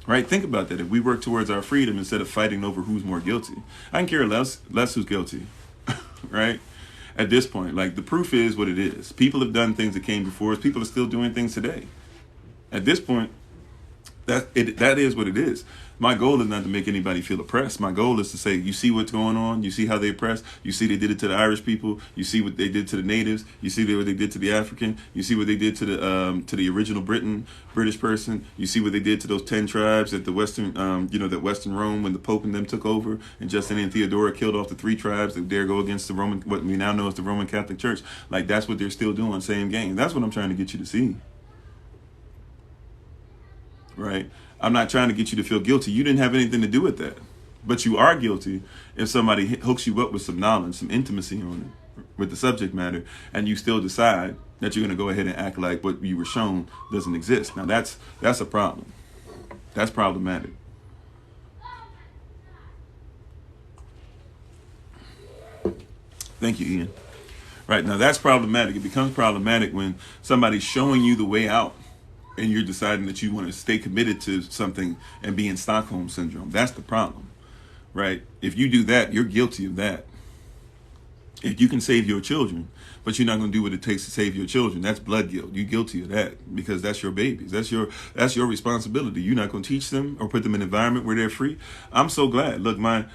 Right? Think about that. If we work towards our freedom instead of fighting over who's more guilty, I can care less who's guilty. Right? At this point, like, the proof is what it is. People have done things that came before us. People are still doing things today. At this point, that is what it is. My goal is not to make anybody feel oppressed. My goal is to say, you see what's going on? You see how they oppress? You see they did it to the Irish people. You see what they did to the natives. You see what they did to the African. You see what they did to the original British person. You see what they did to those 10 tribes at the Western, that Western Rome when the Pope and them took over, and Justinian and Theodora killed off the 3 tribes that dare go against the Roman, what we now know as the Roman Catholic Church. Like, that's what they're still doing, same game. That's what I'm trying to get you to see. Right? I'm not trying to get you to feel guilty. You didn't have anything to do with that. But you are guilty if somebody hooks you up with some knowledge, some intimacy on it, with the subject matter, and you still decide that you're going to go ahead and act like what you were shown doesn't exist. Now that's a problem. That's problematic. Thank you, Ian. Right, now that's problematic. It becomes problematic when somebody's showing you the way out, and you're deciding that you want to stay committed to something and be in Stockholm syndrome. That's the problem, right? If you do that, you're guilty of that. If you can save your children, but you're not going to do what it takes to save your children, that's blood guilt. You're guilty of that because that's your babies. That's your responsibility. You're not going to teach them or put them in an environment where they're free. I'm so glad. Look, my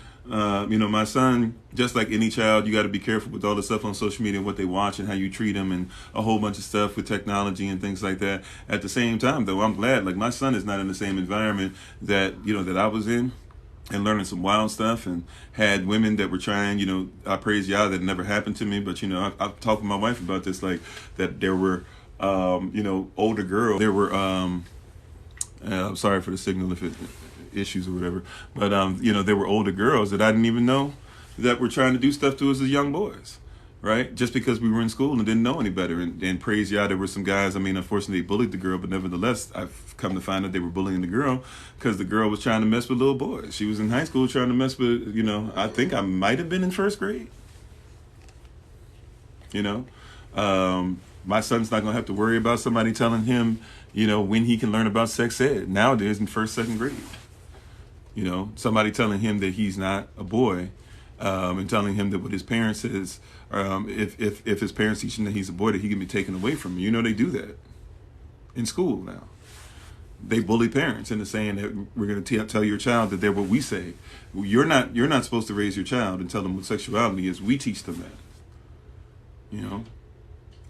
son, just like any child, you got to be careful with all the stuff on social media and what they watch and how you treat them and a whole bunch of stuff with technology and things like that. At the same time, though, I'm glad, like, my son is not in the same environment that I was in, and learning some wild stuff, and had women that were trying, I praise Yah that never happened to me, but, I've talked with my wife about this, like, that there were, older girls, there were, I'm sorry for the signal if it issues or whatever. But there were older girls that I didn't even know that were trying to do stuff to us as young boys, right? Just because we were in school and didn't know any better. And praise Yah, there were some guys. I mean, unfortunately, they bullied the girl, but nevertheless, I've come to find out they were bullying the girl because the girl was trying to mess with little boys. She was in high school trying to mess with, I think I might have been in first grade. My son's not going to have to worry about somebody telling him, when he can learn about sex ed nowadays in first, second grade. Somebody telling him that he's not a boy, and telling him that what his parents is, if his parents teach him that he's a boy, that he can be taken away from him. They do that in school now. They bully parents into saying that we're going to tell your child that they're what we say. You're not supposed to raise your child and tell them what sexuality is. We teach them that.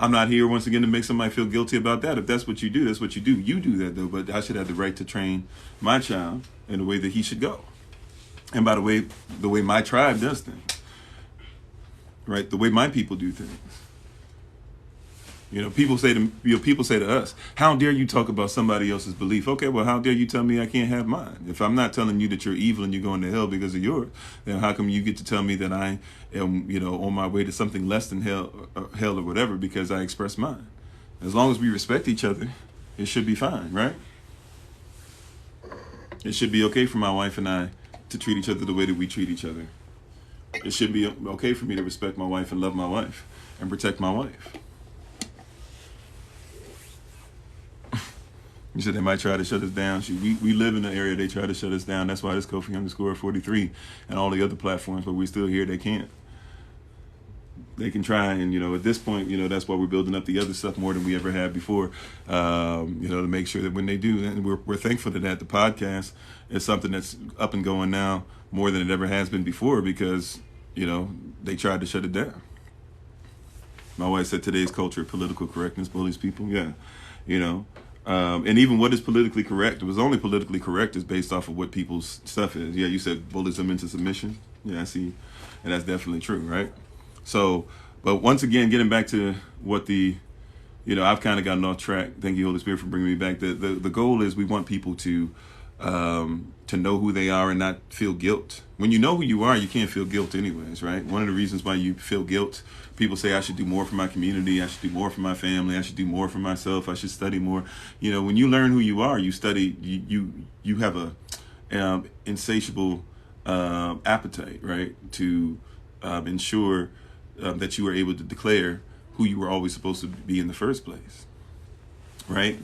I'm not here once again to make somebody feel guilty about that. If that's what you do, that's what you do. You do that though, but I should have the right to train my child in the way that he should go. And by the way my tribe does things, right? The way my people do things. People say to us, "How dare you talk about somebody else's belief?" Okay, well, how dare you tell me I can't have mine? If I'm not telling you that you're evil and you're going to hell because of yours, then how come you get to tell me that I am, on my way to something less than hell or whatever because I express mine? As long as we respect each other, it should be fine, right? It should be okay for my wife and I to treat each other the way that we treat each other. It should be okay for me to respect my wife and love my wife and protect my wife. You said they might try to shut us down. We live in an area they try to shut us down. That's why this Kofi_43 and all the other platforms, but we're still here. They can't. They can try, and at this point, that's why we're building up the other stuff more than we ever had before. To make sure that when they do, and we're thankful to that. The podcast is something that's up and going now more than it ever has been before because they tried to shut it down. My wife said today's culture of political correctness bullies people. Yeah, and even what is politically correct, it was only politically correct is based off of what people's stuff is. Yeah, you said bullies them into submission. Yeah, I see. And that's definitely true, right? So, but once again, getting back to what I've kind of gotten off track. Thank you, Holy Spirit, for bringing me back. The goal is we want people to know who they are and not feel guilt. When you know who you are, you can't feel guilt anyways, right? One of the reasons why you feel guilt, people say I should do more for my community, I should do more for my family, I should do more for myself, I should study more. When you learn who you are, you study, you have a insatiable appetite, right? To ensure that you are able to declare who you were always supposed to be in the first place, right?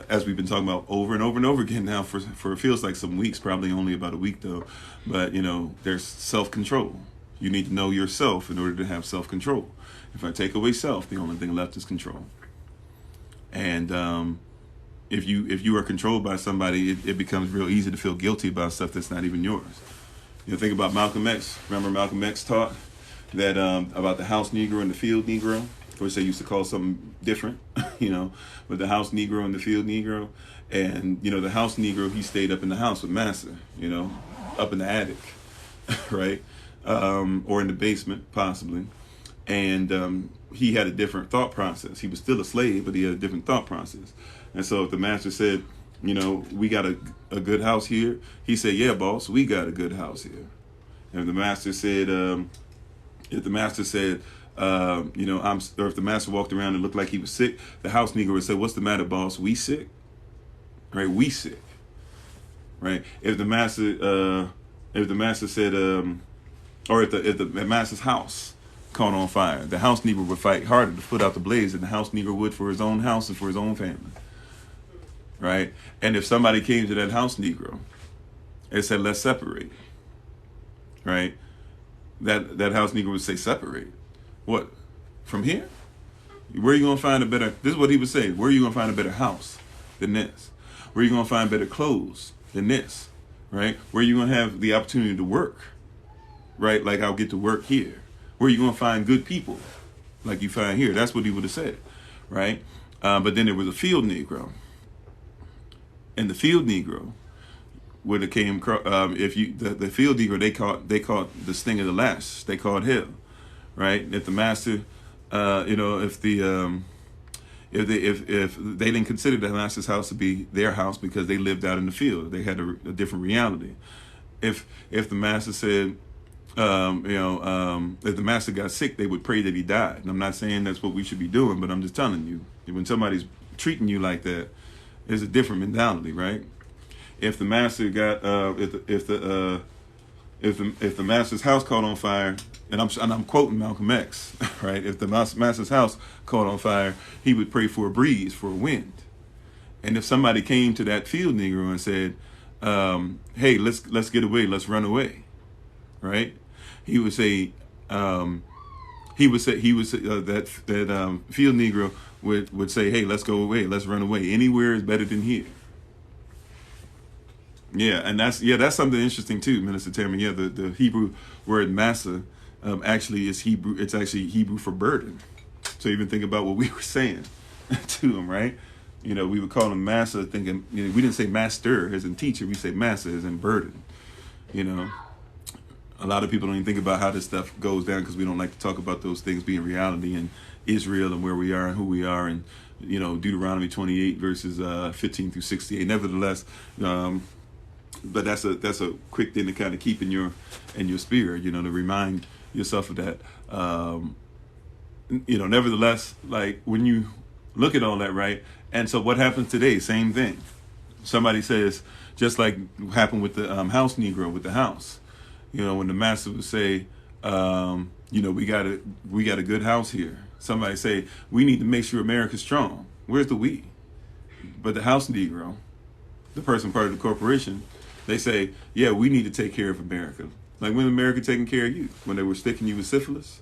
As we've been talking about over and over and over again now for it feels like some weeks, probably only about a week though, but there's self-control. You need to know yourself in order to have self-control. If I take away self, the only thing left is control. And if you are controlled by somebody, it becomes real easy to feel guilty about stuff that's not even yours. Think about Malcolm X. Remember Malcolm X taught that about the house Negro and the field Negro. Of course, they used to call something different, but the house Negro and the field Negro. And, the house Negro, he stayed up in the house with Massa, up in the attic, right? Or in the basement, possibly. And he had a different thought process. He was still a slave, but he had a different thought process. And so if the master said, we got a good house here, he said, yeah, boss, we got a good house here. And if the master said, if the master walked around and looked like he was sick, the house Negro would say, what's the matter, boss? We sick? Right? We sick. Right? If the master said, or if the master's house caught on fire, the house Negro would fight harder to put out the blaze than the house Negro would for his own house and for his own family. Right? And if somebody came to that house Negro and said, let's separate, right? That house Negro would say, separate. What? From here? Where are you going to find a better, this is what he would say, where are you going to find a better house than this? Where are you going to find better clothes than this? Right? Where are you going to have the opportunity to work? Right? Like I'll get to work here. Where are you going to find good people like you find here? That's what he would have said. Right? But then there was a field Negro. And the field Negro would have came, the field Negro, they caught the sting of the lash. They called hell. Right? If the master, if they didn't consider the master's house to be their house because they lived out in the field, they had a different reality. If the master said, if the master got sick, they would pray that he died. And I'm not saying that's what we should be doing, but I'm just telling you, when somebody's treating you like that, there's a different mentality, right? If the master got, if the master's house caught on fire, and I'm quoting Malcolm X, right? If the master's house caught on fire, he would pray for a breeze, for a wind. And if somebody came to that field Negro and said, "Hey, let's get away, let's run away," right? He would say, that field Negro would say, "Hey, let's go away, let's run away. Anywhere is better than here." Yeah, and that's something interesting too, Minister Tammy. Yeah, the Hebrew word massa actually is Hebrew. It's actually Hebrew for burden. So even think about what we were saying to him, right? We would call him massa, thinking we didn't say master as in teacher. We say massa as in burden. A lot of people don't even think about how this stuff goes down because we don't like to talk about those things being reality in Israel and where we are and who we are, and Deuteronomy 28 verses 15 through 68. Nevertheless, but that's a quick thing to kind of keep in your spirit, to remind yourself of that. Nevertheless, like when you look at all that, right? And so what happens today? Same thing. Somebody says, just like happened with the house Negro with the house. When the master would say, we got a good house here. Somebody say, we need to make sure America's strong. Where's the we? But the house Negro, the person part of the corporation, they say, yeah, we need to take care of America. Like when America taking care of you? When they were sticking you with syphilis?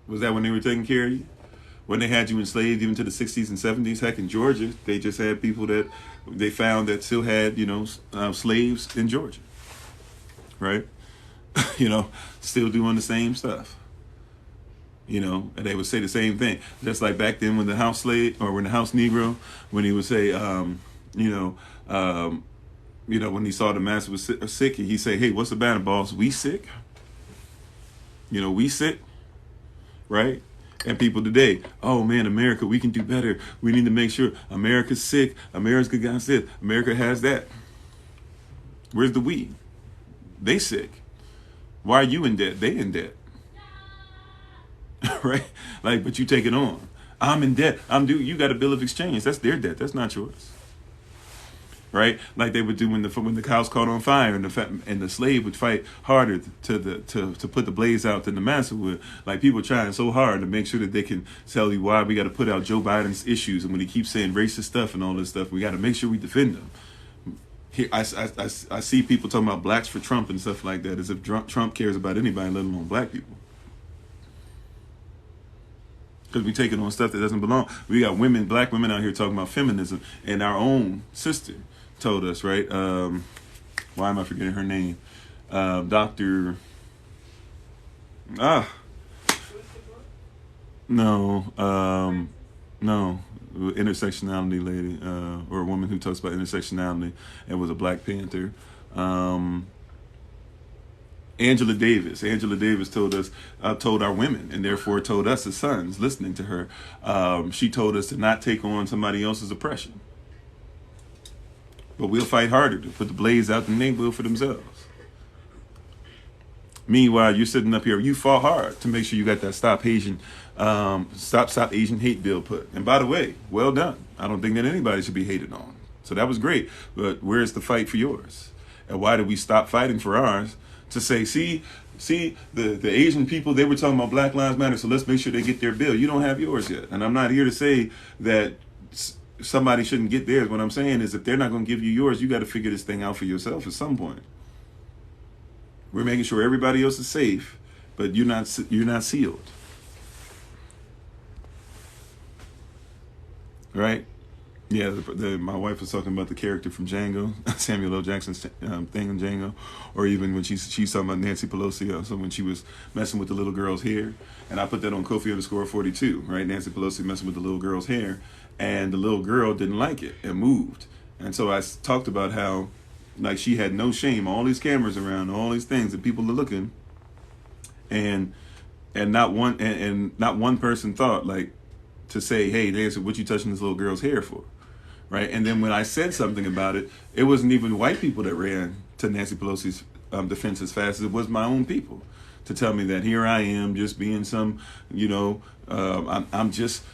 Was that when they were taking care of you? When they had you enslaved even to the 60s and 70s? Heck, in Georgia, they just had people that they found that still had, slaves in Georgia. Right? Still doing the same stuff. And they would say the same thing. Just like back then when the house slave, or when the house Negro, when he would say, when he saw the master was sick, he'd say, hey, what's the matter, boss? We sick? We sick? Right? And people today, oh man, America, we can do better. We need to make sure America's sick. America got sick. America has that. Where's the we? They sick. Why are you in debt? They in debt. Right? Like, but you take it on. I'm in debt. You got a bill of exchange. That's their debt. That's not yours. Right? Like they would do when the house caught on fire, and the slave would fight harder to put the blaze out than the master would. Like people trying so hard to make sure that they can tell you why we got to put out Joe Biden's issues, and when he keeps saying racist stuff and all this stuff, we got to make sure we defend them. Here, I see people talking about blacks for Trump and stuff like that, as if Trump cares about anybody, let alone black people. Because we're taking on stuff that doesn't belong. We got black women out here talking about feminism, and our own sister told us, right? Why am I forgetting her name? Dr. No, intersectionality lady, or a woman who talks about intersectionality and was a Black Panther. Angela Davis told our women, and therefore told us as sons listening to her, she told us to not take on somebody else's oppression. But we'll fight harder to put the blaze out than they will for themselves. Meanwhile, you're sitting up here, you fought hard to make sure you got that Stop Asian Hate bill put. And by the way, well done. I don't think that anybody should be hated on. So that was great. But where's the fight for yours? And why did we stop fighting for ours to say, see, the Asian people, they were talking about Black Lives Matter, so let's make sure they get their bill. You don't have yours yet. And I'm not here to say that somebody shouldn't get theirs. What I'm saying is if they're not going to give you yours, you got to figure this thing out for yourself at some point. We're making sure everybody else is safe, but you're not sealed. Right? Yeah, my wife was talking about the character from Django, Samuel L. Jackson's thing in Django, or even when she's talking about Nancy Pelosi, also when she was messing with the little girl's hair, and I put that on Kofi_42, right? Nancy Pelosi messing with the little girl's hair, and the little girl didn't like it and moved, and so I talked about how, like, she had no shame, all these cameras around, all these things, and people are looking, and not one person thought, like, to say, hey, Nancy, what you touching this little girl's hair for? Right? And then when I said something about it, it wasn't even white people that ran to Nancy Pelosi's defense as fast as it was my own people to tell me that here I am just being some, I'm just,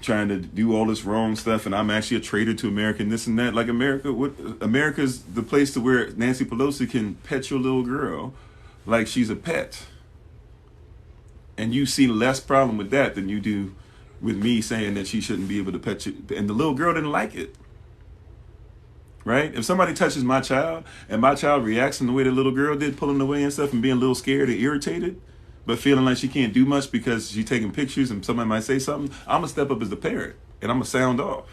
trying to do all this wrong stuff, and I'm actually a traitor to America and this and that. Like America's the place to where Nancy Pelosi can pet your little girl like she's a pet. And you see less problem with that than you do with me saying that she shouldn't be able to pet you. And the little girl didn't like it. Right? If somebody touches my child and my child reacts in the way the little girl did, pulling away and stuff and being a little scared or irritated, but feeling like she can't do much because she's taking pictures and somebody might say something, I'm going to step up as the parent and I'm going to sound off.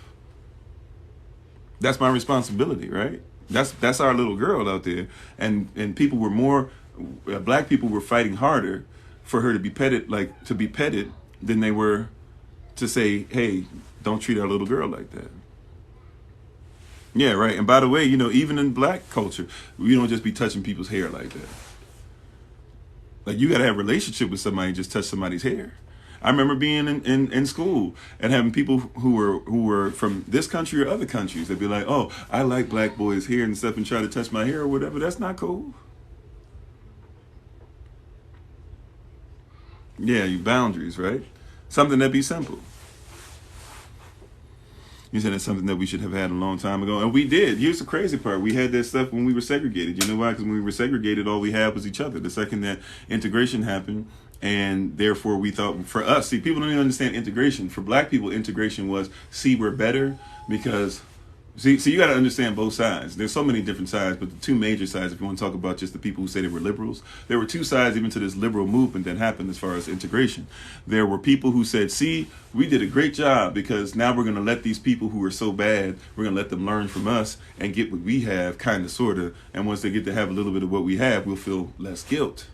That's my responsibility, right? That's our little girl out there. And people were more, black people were fighting harder for her to be petted, than they were to say, hey, don't treat our little girl like that. Yeah, right. And by the way, even in black culture, we don't just be touching people's hair like that. Like, you got to have a relationship with somebody and just touch somebody's hair. I remember being in school and having people who were from this country or other countries. They'd be like, oh, I like black boys' hair and stuff, and try to touch my hair or whatever. That's not cool. Yeah, you boundaries, right? Something that be simple. You said it's something that we should have had a long time ago. And we did. Here's the crazy part. We had that stuff when we were segregated. You know why? Because when we were segregated, all we had was each other. The second that integration happened, and therefore we thought, for us, see, people don't even understand integration. For black people, integration was, see, we're better because... See, you got to understand both sides. There's so many different sides, but the two major sides, if you want to talk about just the people who say they were liberals, there were two sides even to this liberal movement that happened as far as integration. There were people who said, see, we did a great job because now we're going to let these people who are so bad, we're going to let them learn from us and get what we have, kind of, sort of. And once they get to have a little bit of what we have, we'll feel less guilt.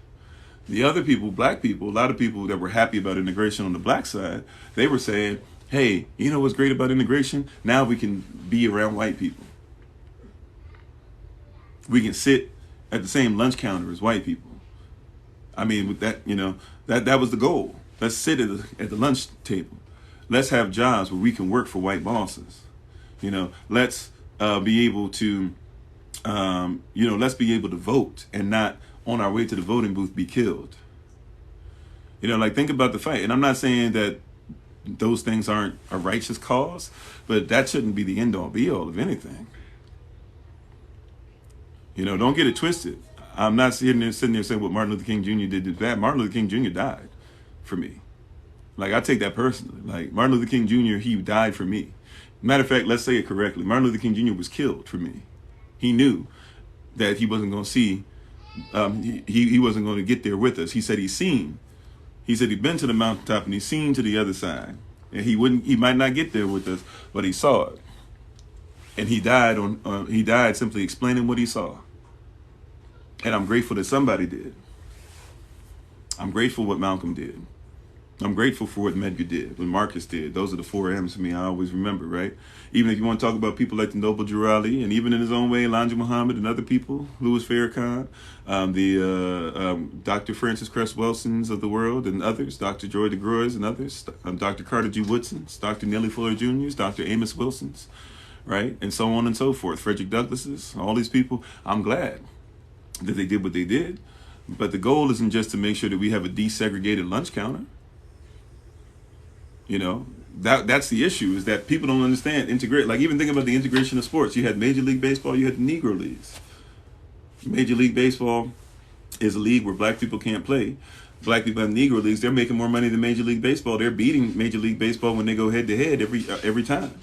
The other people, black people, a lot of people that were happy about integration on the black side, they were saying, hey, you know what's great about integration? Now we can be around white people. We can sit at the same lunch counter as white people. I mean, with that, that was the goal. Let's sit at the lunch table. Let's have jobs where we can work for white bosses. Let's be able to, let's be able to vote and not on our way to the voting booth be killed. Think about the fight. And I'm not saying that those things aren't a righteous cause, but that shouldn't be the end all be all of anything. Don't get it twisted. I'm not sitting there saying what Martin Luther King Jr. did is bad. Martin Luther King Jr. died for me. Like, I take that personally. Like, Martin Luther King Jr., he died for me. Matter of fact, let's say it correctly. Martin Luther King Jr. was killed for me. He knew that he wasn't going to see, he wasn't going to get there with us. He said He said he'd been to the mountaintop and he's seen to the other side. And he might not get there with us, but he saw it. And he died simply explaining what he saw. And I'm grateful that somebody did. I'm grateful what Malcolm did. I'm grateful for what Medgar did, what Marcus did. Those are the 4 M's for me I always remember, right? Even if you want to talk about people like the Noble Drew Ali, and even in his own way, Elijah Muhammad and other people, Louis Farrakhan, Dr. Francis Cress Welsons of the world and others, Dr. Joy DeGroys and others, Dr. Carter G. Woodsons, Dr. Nellie Fuller Jr.'s, Dr. Amos Wilsons, right? And so on and so forth. Frederick Douglass's, all these people, I'm glad that they did what they did. But the goal isn't just to make sure that we have a desegregated lunch counter. That's the issue, is that people don't understand integrate. Like, even think about the integration of sports. You had Major League Baseball, you had the Negro Leagues. Major League Baseball is a league where black people can't play. Black people in Negro Leagues, they're making more money than Major League Baseball. They're beating Major League Baseball when they go head to head every time.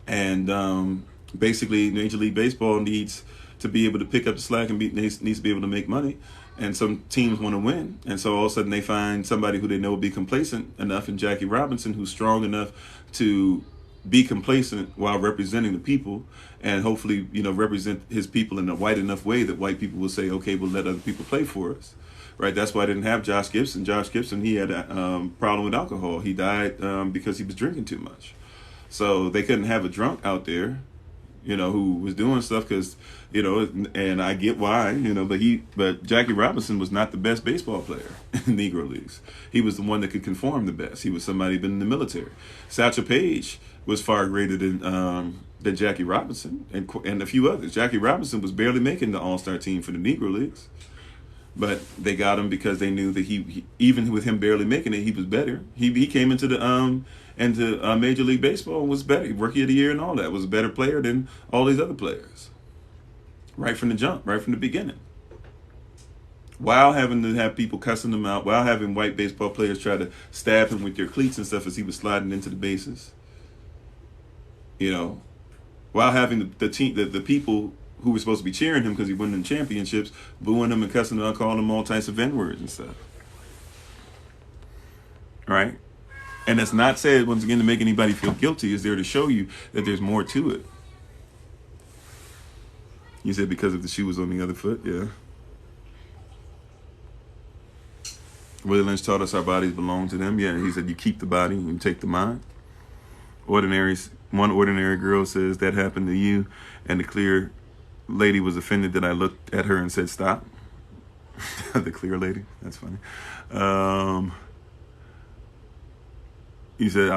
And basically, Major League Baseball needs to be able to pick up the slack and needs to be able to make money. And some teams want to win. And so all of a sudden they find somebody who they know will be complacent enough in Jackie Robinson, who's strong enough to be complacent while representing the people, and hopefully, represent his people in a white enough way that white people will say, okay, we'll let other people play for us. Right? That's why I didn't have Josh Gibson. Josh Gibson, he had a problem with alcohol. He died because he was drinking too much. So they couldn't have a drunk out there, who was doing stuff because, and I get why, but Jackie Robinson was not the best baseball player in Negro Leagues. He was the one that could conform the best. He was somebody been in the military. Satchel Paige was far greater than Jackie Robinson and a few others. Jackie Robinson was barely making the All-Star team for the Negro Leagues. But they got him because they knew that he even with him barely making it, he was better. He came into the Major League Baseball and was better, Rookie of the Year and all that. Was a better player than all these other players. Right from the jump, right from the beginning. While having to have people cussing him out, while having white baseball players try to stab him with their cleats and stuff as he was sliding into the bases. While having the people who were supposed to be cheering him because he won them championships, booing him and cussing him out, calling him all types of N-words and stuff. Right? And that's not said, once again, to make anybody feel guilty. It's there to show you that there's more to it. You said because if the shoe was on the other foot, yeah. Willie Lynch taught us our bodies belong to them. Yeah, he said you keep the body and you take the mind. One ordinary girl says that happened to you, and the clear lady was offended that I looked at her and said stop. The clear lady, that's funny. You said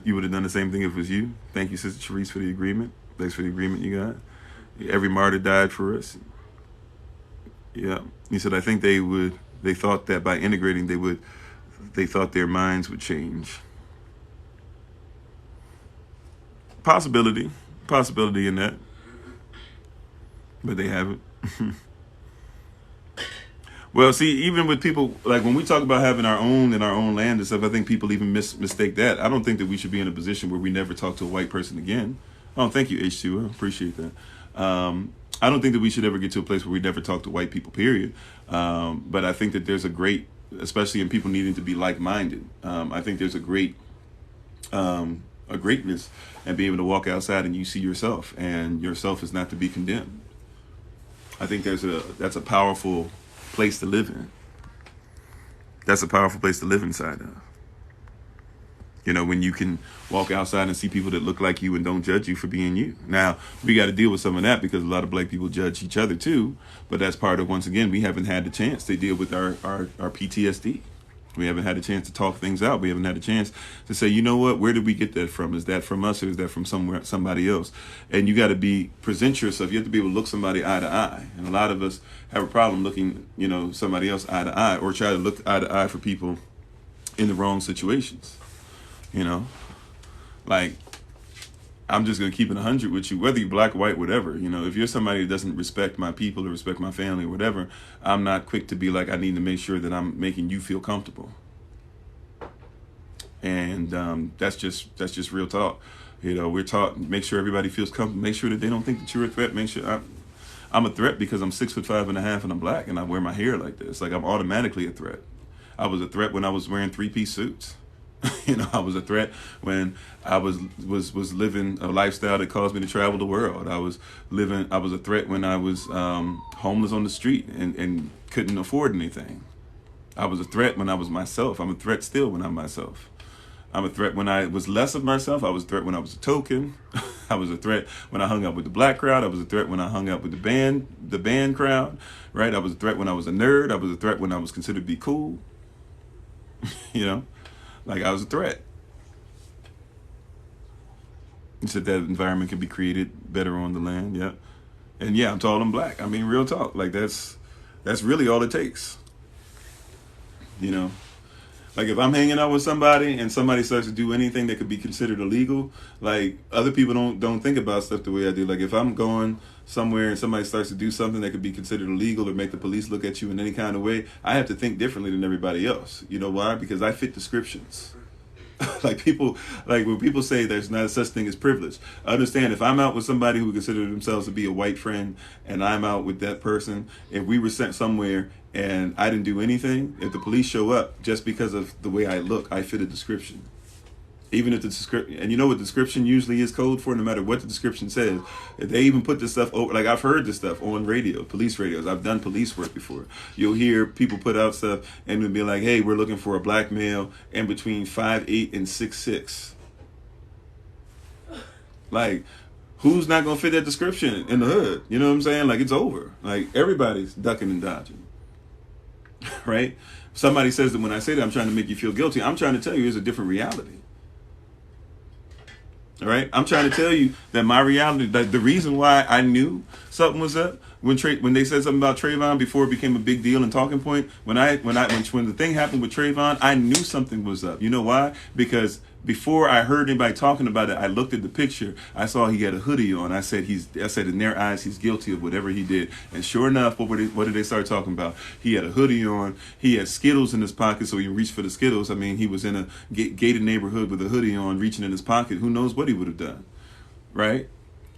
you would have done the same thing if it was you. Thank you, Sister Therese, for the agreement. Thanks for the agreement you got. Every martyr died for us. Yeah. You said I think they thought that by integrating they thought their minds would change. Possibility in that. But they haven't. Well, see, even with people, like when we talk about having our own in our own land and stuff, I think people even mistake that. I don't think that we should be in a position where we never talk to a white person again. Oh, thank you, H2. I appreciate that. I don't think that we should ever get to a place where we never talk to white people, period. But I think that there's a great, especially in people needing to be like-minded, I think there's a greatness and being able to walk outside and you see yourself, and yourself is not to be condemned. I think that's a powerful place to live in. That's a powerful place to live inside of. When you can walk outside and see people that look like you and don't judge you for being you. Now, we got to deal with some of that because a lot of black people judge each other too. But that's part of, once again, we haven't had the chance to deal with our PTSD. We haven't had a chance to talk things out. We haven't had a chance to say, you know what, where did we get that from? Is that from us or is that from somebody else? And you got to present yourself. You have to be able to look somebody eye to eye. And a lot of us have a problem looking, somebody else eye to eye, or try to look eye to eye for people in the wrong situations. Like, I'm just going to keep it 100 with you, whether you're black, white, whatever. If you're somebody that doesn't respect my people or respect my family or whatever, I'm not quick to be like, I need to make sure that I'm making you feel comfortable. And that's just real talk. We're taught, make sure everybody feels comfortable, make sure that they don't think that you're a threat, make sure I'm a threat because I'm 6'5.5" and I'm black and I wear my hair like this. Like, I'm automatically a threat. I was a threat when I was wearing 3-piece suits. I was a threat when I was living a lifestyle that caused me to travel the world. I was a threat when I was homeless on the street and couldn't afford anything. I was a threat when I was myself. I'm a threat still when I'm myself. I'm a threat when I was less of myself. I was a threat when I was a token. I was a threat when I hung out with the black crowd. I was a threat when I hung out with the band crowd, right? I was a threat when I was a nerd. I was a threat when I was considered to be cool. Like, I was a threat. You said that environment can be created better on the land, yeah. And yeah, I'm tall and black. I mean, real talk. Like, that's really all it takes. Like, if I'm hanging out with somebody and somebody starts to do anything that could be considered illegal, like, other people don't think about stuff the way I do. Like, if I'm going somewhere and somebody starts to do something that could be considered illegal or make the police look at you in any kind of way, I have to think differently than everybody else. You know why? Because I fit descriptions. Like, when people say there's not such thing as privilege, understand, if I'm out with somebody who consider themselves to be a white friend and I'm out with that person, if we were sent somewhere and I didn't do anything, if the police show up just because of the way I look, I fit a description. Even if the description, and you know what description usually is code for, no matter what the description says. If they even put this stuff over, like, I've heard this stuff on radio, police radios. I've done police work before. You'll hear people put out stuff and it'll be like, hey, we're looking for a black male in between 5'8" and 6'6". Like, Who's not gonna fit that description in the hood? You know what I'm saying? Like, it's over. Like, everybody's ducking and dodging, right? Somebody says that when I say that I'm trying to make you feel guilty, I'm trying to tell you it's a different reality. All right, I'm trying to tell you that my reality, that the reason why I knew something was up when they said something about Trayvon before it became a big deal and talking point. When the thing happened with Trayvon, I knew something was up. You know why? Because before I heard anybody talking about it, I looked at the picture. I saw he had a hoodie on. I said in their eyes he's guilty of whatever he did. And sure enough, what did they start talking about? He had a hoodie on. He had Skittles in his pocket, so he reached for the Skittles. I mean, he was in a gated neighborhood with a hoodie on, reaching in his pocket. Who knows what he would have done, right?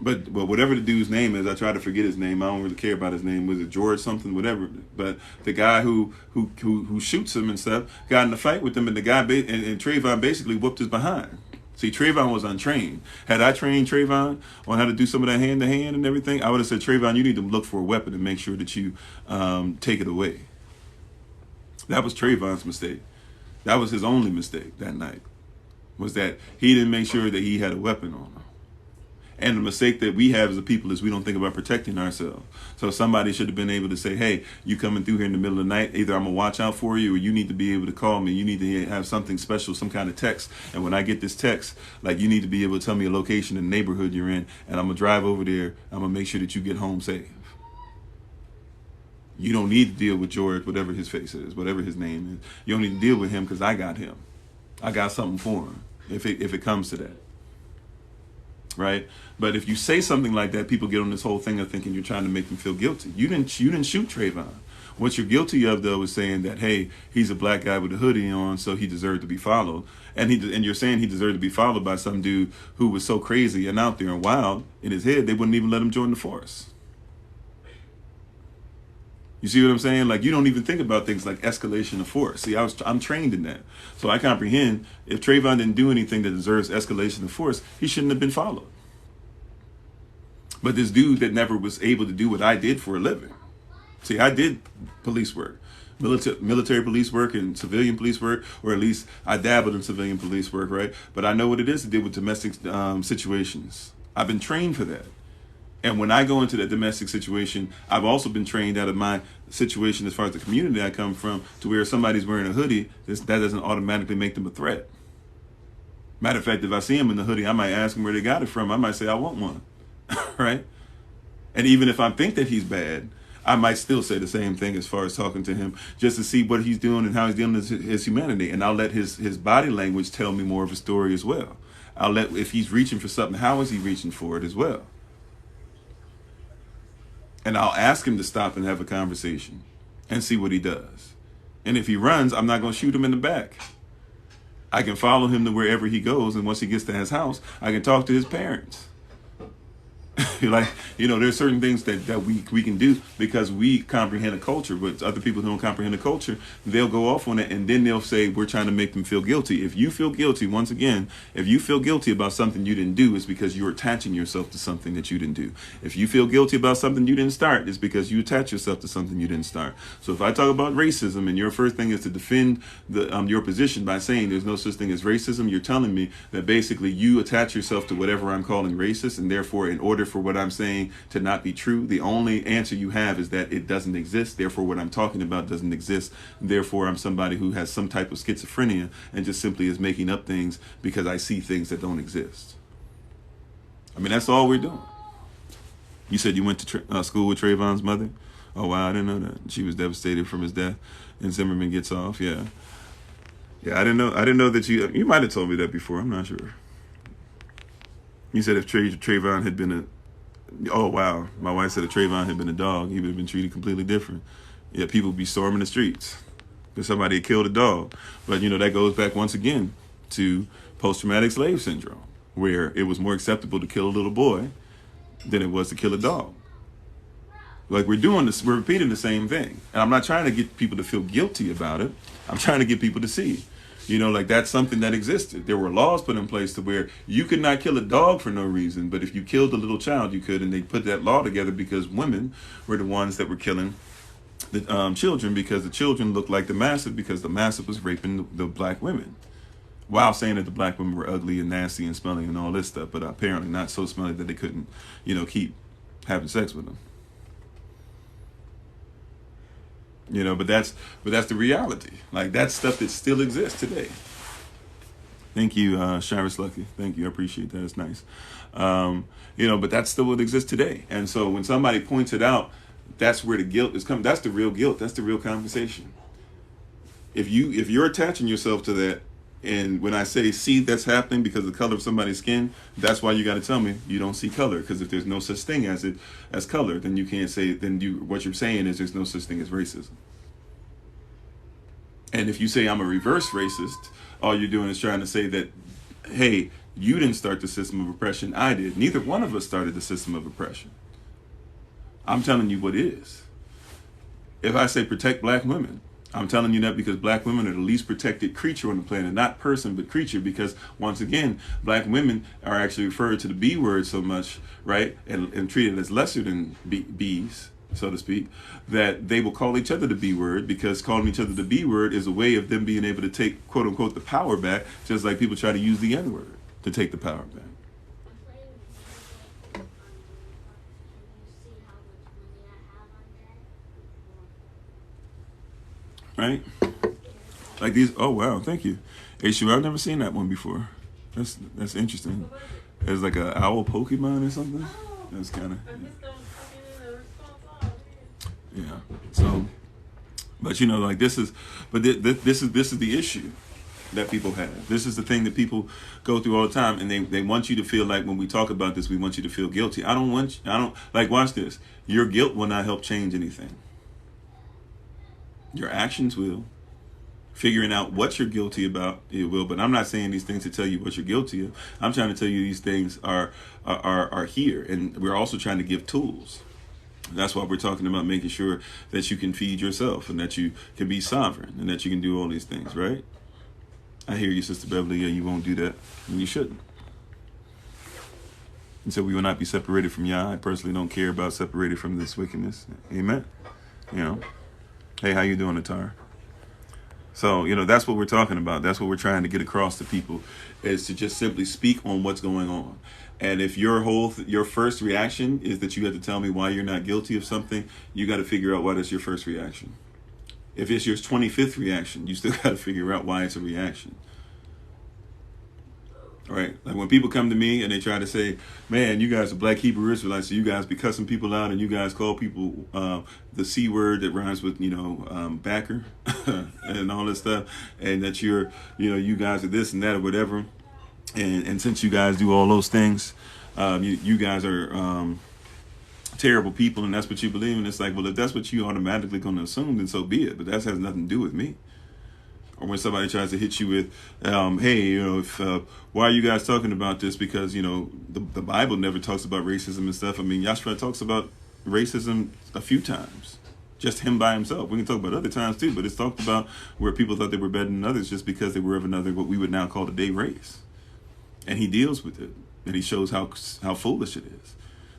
But whatever the dude's name is, I try to forget his name. I don't really care about his name. Was it George something, whatever? But the guy who shoots him and stuff got in a fight with him, and the guy and Trayvon basically whooped his behind. See, Trayvon was untrained. Had I trained Trayvon on how to do some of that hand to hand and everything, I would have said, Trayvon, you need to look for a weapon and make sure that you take it away. That was Trayvon's mistake. That was his only mistake that night. Was that he didn't make sure that he had a weapon on him. And the mistake that we have as a people is we don't think about protecting ourselves. So somebody should have been able to say, hey, you coming through here in the middle of the night, either I'm going to watch out for you or you need to be able to call me. You need to have something special, some kind of text. And when I get this text, like, you need to be able to tell me a location in the neighborhood you're in, and I'm going to drive over there. I'm going to make sure that you get home safe. You don't need to deal with George, whatever his face is, whatever his name is. You don't need to deal with him because I got him. I got something for him if it comes to that. Right? But if you say something like that, people get on this whole thing of thinking you're trying to make them feel guilty. You didn't shoot Trayvon. What you're guilty of, though, is saying that, hey, he's a black guy with a hoodie on, so he deserved to be followed. And you're saying he deserved to be followed by some dude who was so crazy and out there and wild in his head, they wouldn't even let him join the force. You see what I'm saying? Like, you don't even think about things like escalation of force. See, I'm trained in that. So I comprehend if Trayvon didn't do anything that deserves escalation of force, he shouldn't have been followed. But this dude that never was able to do what I did for a living. See, I did police work, military police work and civilian police work, or at least I dabbled in civilian police work, right? But I know what it is to deal with domestic situations. I've been trained for that. And when I go into that domestic situation, I've also been trained out of my situation as far as the community I come from, to where somebody's wearing a hoodie, that doesn't automatically make them a threat. Matter of fact, if I see them in the hoodie, I might ask them where they got it from. I might say, I want one. Right? And even if I think that he's bad, I might still say the same thing as far as talking to him, just to see what he's doing and how he's dealing with his humanity. And I'll let his body language tell me more of a story as well. If he's reaching for something, how is he reaching for it as well? And I'll ask him to stop and have a conversation and see what he does. And if he runs, I'm not going to shoot him in the back. I can follow him to wherever he goes. And once he gets to his house, I can talk to his parents. Like, there's certain things that we can do because we comprehend a culture, but other people who don't comprehend a culture, they'll go off on it, and then they'll say we're trying to make them feel guilty. If you feel guilty, once again, if you feel guilty about something you didn't do, it's because you're attaching yourself to something that you didn't do. If you feel guilty about something you didn't start, it's because you attach yourself to something you didn't start. So if I talk about racism and your first thing is to defend your position by saying there's no such thing as racism, you're telling me that basically you attach yourself to whatever I'm calling racist, and therefore in order for what I'm saying to not be true, the only answer you have is that it doesn't exist. Therefore, what I'm talking about doesn't exist. Therefore, I'm somebody who has some type of schizophrenia and just simply is making up things because I see things that don't exist. I mean, that's all we're doing. You said you went to school with Trayvon's mother? Oh, wow, I didn't know that. She was devastated from his death, and Zimmerman gets off. Yeah, I didn't know that you might have told me that before. I'm not sure. You said if Trayvon had been oh, wow. My wife said if Trayvon had been a dog, he would have been treated completely different. Yeah, people would be storming the streets because somebody had killed a dog. But, that goes back once again to post-traumatic slave syndrome, where it was more acceptable to kill a little boy than it was to kill a dog. Like, we're doing this, we're repeating the same thing. And I'm not trying to get people to feel guilty about it. I'm trying to get people to see. Like, that's something that existed. There were laws put in place to where you could not kill a dog for no reason, but if you killed a little child, you could. And they put that law together because women were the ones that were killing the children, because the children looked like the massive, because the massive was raping the black women. while saying that the black women were ugly and nasty and smelly and all this stuff, but apparently not so smelly that they couldn't, keep having sex with them. But that's the reality. Like, that's stuff that still exists today. Thank you, Shira's Lucky. Thank you. I appreciate that. It's nice. But that's still what exists today. And so when somebody points it out, that's where the guilt is coming. That's the real guilt. That's the real conversation. If you're attaching yourself to that, and when I say see that's happening because of the color of somebody's skin, that's why you got to tell me you don't see color. Because if there's no such thing as color, then you can't say, what you're saying is there's no such thing as racism. And if you say I'm a reverse racist, all you're doing is trying to say that, hey, you didn't start the system of oppression, I did. Neither one of us started the system of oppression. I'm telling you what is. If I say protect black women, I'm telling you that because black women are the least protected creature on the planet. Not person, but creature. Because once again, black women are actually referred to the B word so much, right? And treated as lesser than bees, so to speak, that they will call each other the B word, because calling each other the B word is a way of them being able to take, quote unquote, the power back, just like people try to use the N word to take the power back. Right? Like these. Oh wow, thank you. Hey, Shu, I've never seen that one before. That's interesting. It's like an owl Pokemon or something. That's kind of yeah. So, but like this is the issue that people have. This is the thing that people go through all the time, and they want you to feel like when we talk about this, we want you to feel guilty. I don't like. Watch this. Your guilt will not help change anything. Your actions will. Figuring out what you're guilty about, it will. But I'm not saying these things to tell you what you're guilty of. I'm trying to tell you these things are here, and we're also trying to give tools. That's why we're talking about making sure that you can feed yourself and that you can be sovereign and that you can do all these things, right? I hear you, Sister Beverly. Yeah, you won't do that, and you shouldn't. And so we will not be separated from Yah. I personally don't care about separated from this wickedness. Amen. Hey, how you doing, Atar? So, that's what we're talking about. That's what we're trying to get across to people, is to just simply speak on what's going on. And if your first reaction is that you have to tell me why you're not guilty of something, you got to figure out why that's your first reaction. If it's your 25th reaction, you still got to figure out why it's a reaction. All right? Like when people come to me and they try to say, man, you guys are black Hebrew Israelites, so you guys be cussing people out and you guys call people the C word that rhymes with, backer and all this stuff, and that you guys are this and that or whatever. And since you guys do all those things, you guys are terrible people, and that's what you believe. And it's like, well, if that's what you automatically going to assume, then so be it. But that has nothing to do with me. Or when somebody tries to hit you with, hey, why are you guys talking about this? Because, the Bible never talks about racism and stuff. I mean, Yahshua talks about racism a few times. Just him by himself. We can talk about other times too, but it's talked about where people thought they were better than others just because they were of another, what we would now call today, race. And he deals with it. And he shows how foolish it is.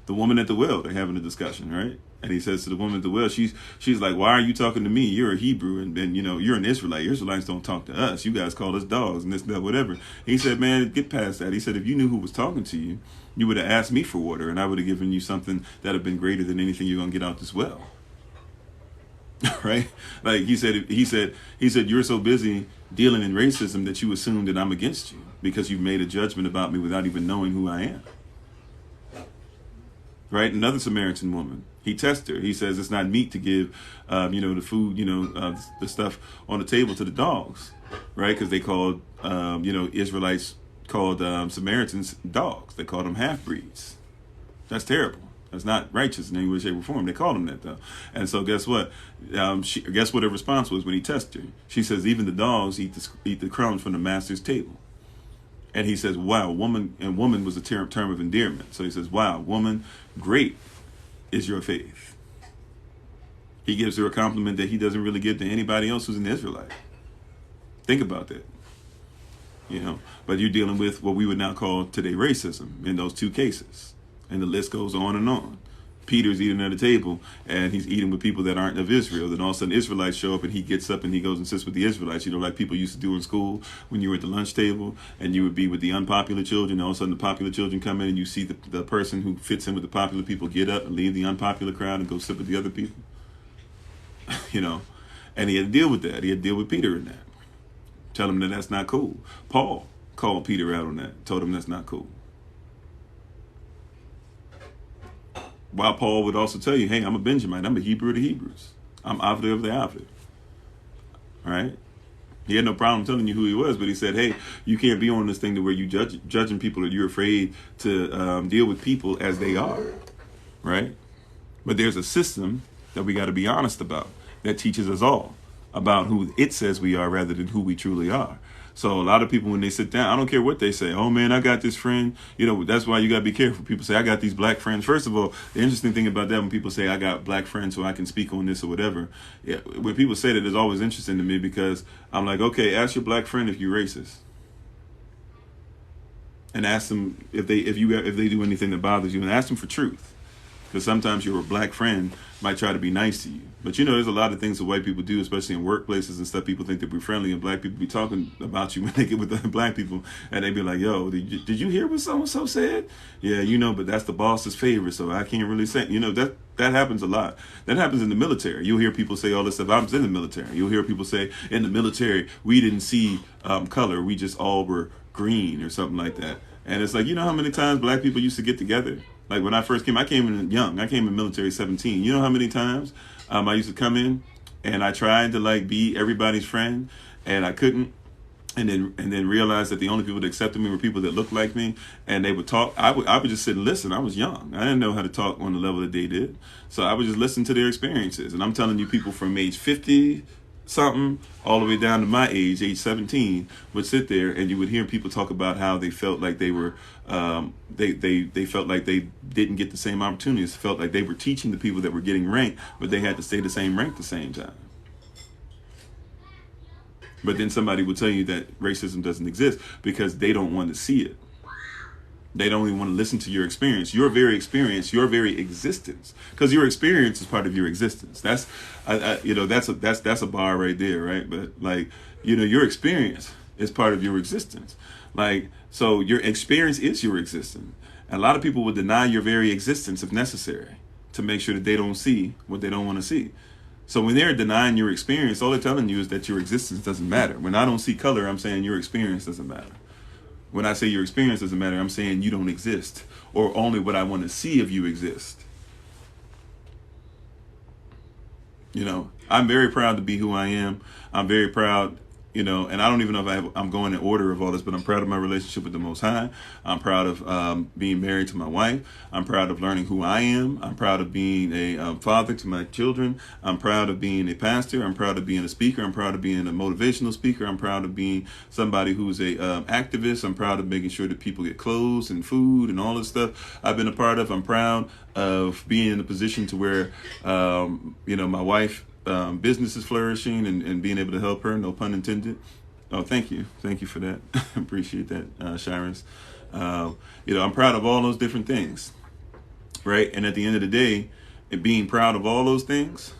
The woman at the well, they're having a discussion, right? And he says to the woman at the well, she's like, why are you talking to me? You're a Hebrew, and you're an Israelite. Israelites don't talk to us. You guys call us dogs and this, that, whatever. He said, man, get past that. He said, if you knew who was talking to you, you would have asked me for water, and I would have given you something that would have been greater than anything you're going to get out this well. Right? Like he said, you're so busy dealing in racism that you assume that I'm against you because you've made a judgment about me without even knowing who I am. Right? Another Samaritan woman, he tests her. He says it's not meat to give, the food, the stuff on the table to the dogs, right? Because they called, Israelites called Samaritans dogs. They called them half-breeds. That's terrible. That's not righteous in any way, shape, or form. They called them that, though. And so guess what? Guess what her response was when he tested her? She says, even the dogs eat the crumbs from the master's table. And he says, wow, woman, and woman was a term of endearment. So he says, wow, woman, great is your faith. He gives her a compliment that he doesn't really give to anybody else who's an Israelite. Think about that. But you're dealing with what we would now call today racism in those two cases. And the list goes on and on. Peter's eating at a table, and he's eating with people that aren't of Israel. Then all of a sudden Israelites show up, and he gets up and he goes and sits with the Israelites. You know, like people used to do in school when you were at the lunch table, and you would be with the unpopular children. All of a sudden the popular children come in, and you see the person who fits in with the popular people get up and leave the unpopular crowd and go sit with the other people. You know, and he had to deal with that. He had to deal with Peter in that. Tell him that that's not cool. Paul called Peter out on that. Told him that's not cool. While Paul would also tell you, hey, I'm a Benjamite. I'm a Hebrew of the Hebrews. I'm Avdi of the Avdi. All right? He had no problem telling you who he was, but he said, hey, you can't be on this thing to where you judging people, or you're afraid to deal with people as they are. Right? But there's a system that we got to be honest about that teaches us all about who it says we are rather than who we truly are. So a lot of people, when they sit down, I don't care what they say. Oh man, I got this friend. You know, that's why you got to be careful. People say, I got these black friends. First of all, the interesting thing about that, when people say I got black friends so I can speak on this or whatever, yeah, when people say that, it's always interesting to me, because I'm like, okay, ask your black friend if you're racist, and ask them if they do anything that bothers you, and ask them for truth. Because sometimes your black friend might try to be nice to you. But you know, there's a lot of things that white people do, especially in workplaces and stuff. People think that we're friendly, and black people be talking about you when they get with other black people. And they be like, yo, did you hear what so-and-so said? Yeah, you know, but that's the boss's favorite, so I can't really say. You know, that happens a lot. That happens in the military. You'll hear people say all this stuff. I was in the military. You'll hear people say, in the military, we didn't see color. We just all were green or something like that. And it's like, you know how many times black people used to get together? Like when I first came, I came in young. I came in military 17. You know how many times I used to come in and I tried to like be everybody's friend, and I couldn't. And then realized that the only people that accepted me were people that looked like me, and they would talk. I would just sit and listen. I was young. I didn't know how to talk on the level that they did. So I would just listen to their experiences. And I'm telling you, people from age 50 something all the way down to my age 17, would sit there, and you would hear people talk about how they felt like they were they felt like they didn't get the same opportunities, felt like they were teaching the people that were getting ranked, but they had to stay the same rank at the same time. But then somebody will tell you that racism doesn't exist because they don't want to see it. They don't even want to listen to your experience, your very experience, your very existence, because your experience is part of your existence. That's, that's a bar right there, right? But like, you know, your experience is part of your existence. Like, so your experience is your existence. And a lot of people will deny your very existence if necessary to make sure that they don't see what they don't want to see. So when they're denying your experience, all they're telling you is that your existence doesn't matter. When I don't see color, I'm saying your experience doesn't matter. When I say your experience doesn't matter, I'm saying you don't exist, or only what I want to see of you exist. You know, I'm very proud to be who I am. I'm very proud, you know, and I don't even know if I'm going in order of all this, but I'm proud of my relationship with the Most High. I'm proud of being married to my wife. I'm proud of learning who I am. I'm proud of being a father to my children. I'm proud of being a pastor. I'm proud of being a speaker. I'm proud of being a motivational speaker. I'm proud of being somebody who's a activist. I'm proud of making sure that people get clothes and food and all this stuff I've been a part of. I'm proud of being in a position to where, my wife, business is flourishing and being able to help her, no pun intended. Oh, thank you for that. Appreciate that, Shirens. I'm proud of all those different things, right? And at the end of the day, being proud of all those things,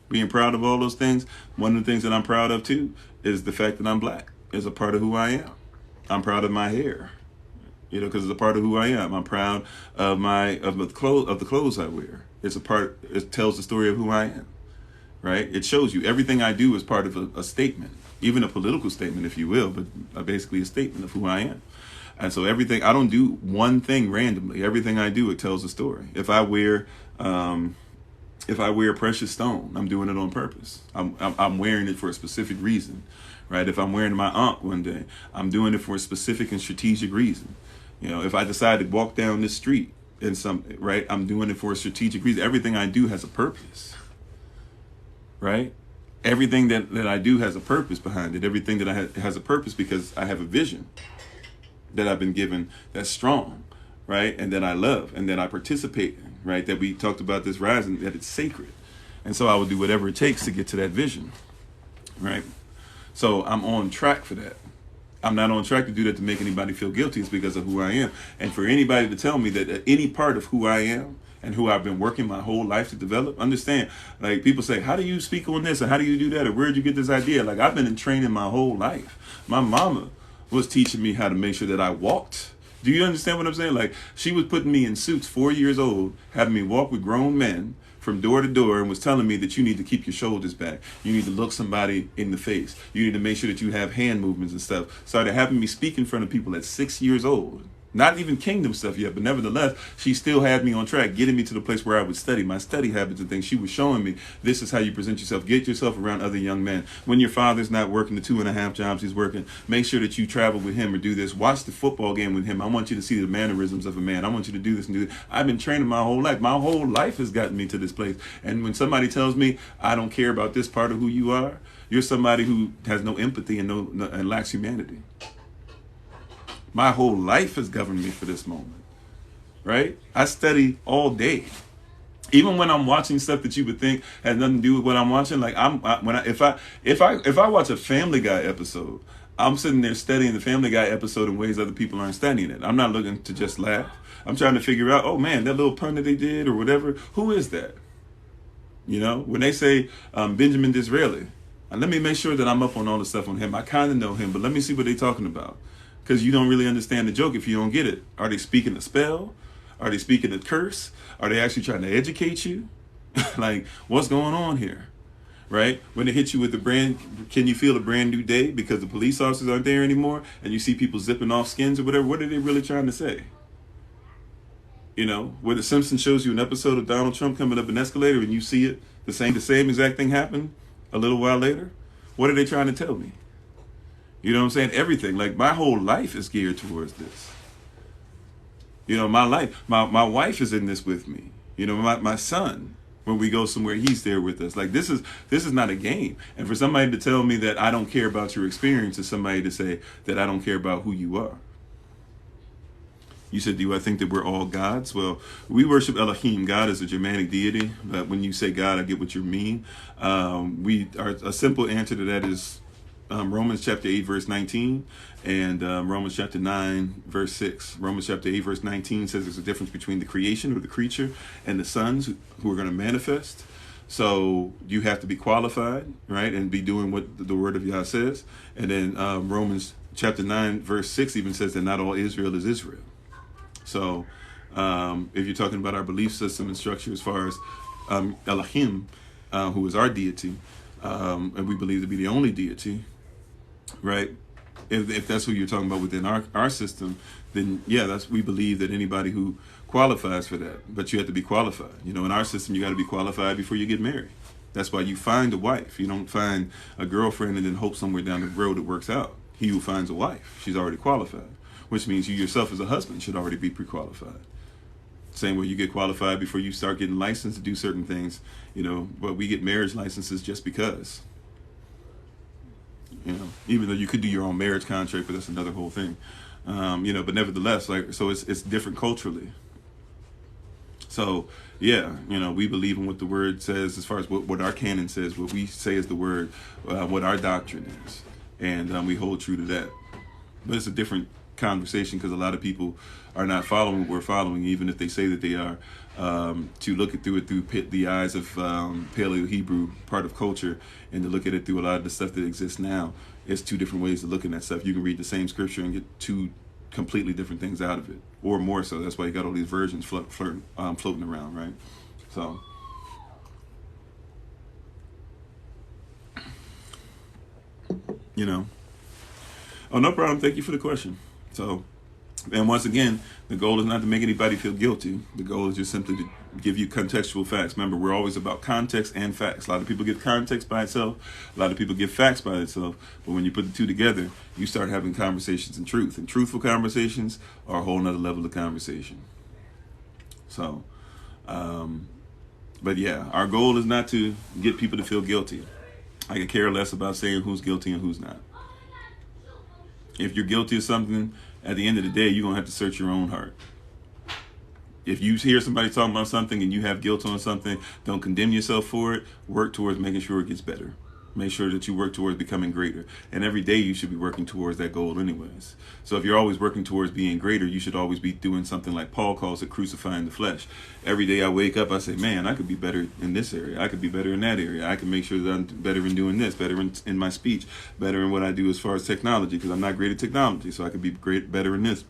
one of the things that I'm proud of too is the fact that I'm black. Is a part of who I am. I'm proud of my hair, because it's a part of who I am. I'm proud of the clothes I wear. It tells the story of who I am. Right? It shows you everything I do is part of a statement, even a political statement, if you will, but basically a statement of who I am. And so everything, I don't do one thing randomly. Everything I do, it tells a story. If I wear precious stone, I'm doing it on purpose. I'm wearing it for a specific reason, right? If I'm wearing my aunt one day, I'm doing it for a specific and strategic reason. If I decide to walk down this street right, I'm doing it for a strategic reason. Everything I do has a purpose. Right? Everything that I do has a purpose behind it. Everything that I has a purpose because I have a vision that I've been given that's strong, right? And that I love and that I participate in, right? That we talked about this rising, that it's sacred. And so I will do whatever it takes to get to that vision, right? So I'm on track for that. I'm not on track to do that to make anybody feel guilty. It's because of who I am. And for anybody to tell me that any part of who I am and who I've been working my whole life to develop. Understand, like people say, how do you speak on this, or how do you do that, or where'd you get this idea? Like, I've been in training my whole life. My mama was teaching me how to make sure that I walked. Do you understand what I'm saying? Like, she was putting me in suits, 4 years old, having me walk with grown men from door to door, and was telling me that you need to keep your shoulders back. You need to look somebody in the face. You need to make sure that you have hand movements and stuff. Started having me speak in front of people at 6 years old. Not even kingdom stuff yet, but nevertheless, she still had me on track, getting me to the place where I would study, my study habits and things. She was showing me, this is how you present yourself. Get yourself around other young men. When your father's not working the 2.5 jobs he's working, make sure that you travel with him or do this. Watch the football game with him. I want you to see the mannerisms of a man. I want you to do this and do that. I've been training my whole life. My whole life has gotten me to this place. And when somebody tells me, I don't care about this part of who you are, you're somebody who has no empathy and and lacks humanity. My whole life has governed me for this moment, right? I study all day, even when I'm watching stuff that you would think has nothing to do with what I'm watching. Like, if I watch a Family Guy episode, I'm sitting there studying the Family Guy episode in ways other people aren't studying it. I'm not looking to just laugh. I'm trying to figure out, oh man, that little pun that they did or whatever, who is that? You know, when they say Benjamin Disraeli, let me make sure that I'm up on all the stuff on him. I kind of know him, but let me see what they're talking about. Because you don't really understand the joke if you don't get it. Are they speaking a spell? Are they speaking a curse? Are they actually trying to educate you? Like, what's going on here? Right? When they hit you with can you feel a brand new day because the police officers aren't there anymore and you see people zipping off skins or whatever? What are they really trying to say? You know, where The Simpsons shows you an episode of Donald Trump coming up an escalator and you see it, the same exact thing happen a little while later. What are they trying to tell me? You know what I'm saying? Everything. Like, my whole life is geared towards this. You know, my wife is in this with me. You know, my son, when we go somewhere, he's there with us. Like, this is not a game. And for somebody to tell me that I don't care about your experience is somebody to say that I don't care about who you are. You said, do I think that we're all gods? Well, we worship Elohim. God is a Germanic deity. But when you say God, I get what you mean. A simple answer to that is Romans chapter 8, verse 19, and Romans chapter 9, verse 6. Romans chapter 8, verse 19 says there's a difference between the creation or the creature and the sons who are going to manifest. So you have to be qualified, right, and be doing what the word of Yah says. And then Romans chapter 9, verse 6 even says that not all Israel is Israel. So if you're talking about our belief system and structure as far as Elohim, who is our deity, and we believe to be the only deity, right? If that's who you're talking about within our system, then yeah, we believe that anybody who qualifies for that, but you have to be qualified. You know, in our system, you got to be qualified before you get married. That's why you find a wife. You don't find a girlfriend and then hope somewhere down the road it works out. He who finds a wife, she's already qualified, which means you yourself as a husband should already be pre-qualified. Same way you get qualified before you start getting licensed to do certain things, you know, but we get marriage licenses just because. You know, even though you could do your own marriage contract, but that's another whole thing. You know, but nevertheless, like, so it's different culturally. So yeah, you know, we believe in what the word says as far as what our canon says, what we say is the word, what our doctrine is, and we hold true to that. But it's a different conversation because a lot of people are not following what we're following, even if they say that they are. To look through the eyes of Paleo-Hebrew part of culture, and to look at it through a lot of the stuff that exists now, it's two different ways of looking at stuff. You can read the same scripture and get two completely different things out of it, or more so. That's why you got all these versions floating around, right? So, you know. Oh, no problem. Thank you for the question. So, and once again, the goal is not to make anybody feel guilty. The goal is just simply to give you contextual facts. Remember, we're always about context and facts. A lot of people give context by itself. A lot of people give facts by itself. But when you put the two together, you start having conversations in truth. And truthful conversations are a whole nother level of conversation. So, but yeah, our goal is not to get people to feel guilty. I could care less about saying who's guilty and who's not. If you're guilty of something, at the end of the day, you're going to have to search your own heart. If you hear somebody talking about something and you have guilt on something, don't condemn yourself for it. Work towards making sure it gets better. Make sure that you work towards becoming greater. And every day you should be working towards that goal anyways. So if you're always working towards being greater, you should always be doing something like Paul calls it crucifying the flesh. Every day I wake up, I say, man, I could be better in this area. I could be better in that area. I can make sure that I'm better in doing this, better in my speech, better in what I do as far as technology, because I'm not great at technology. So I could be better in this.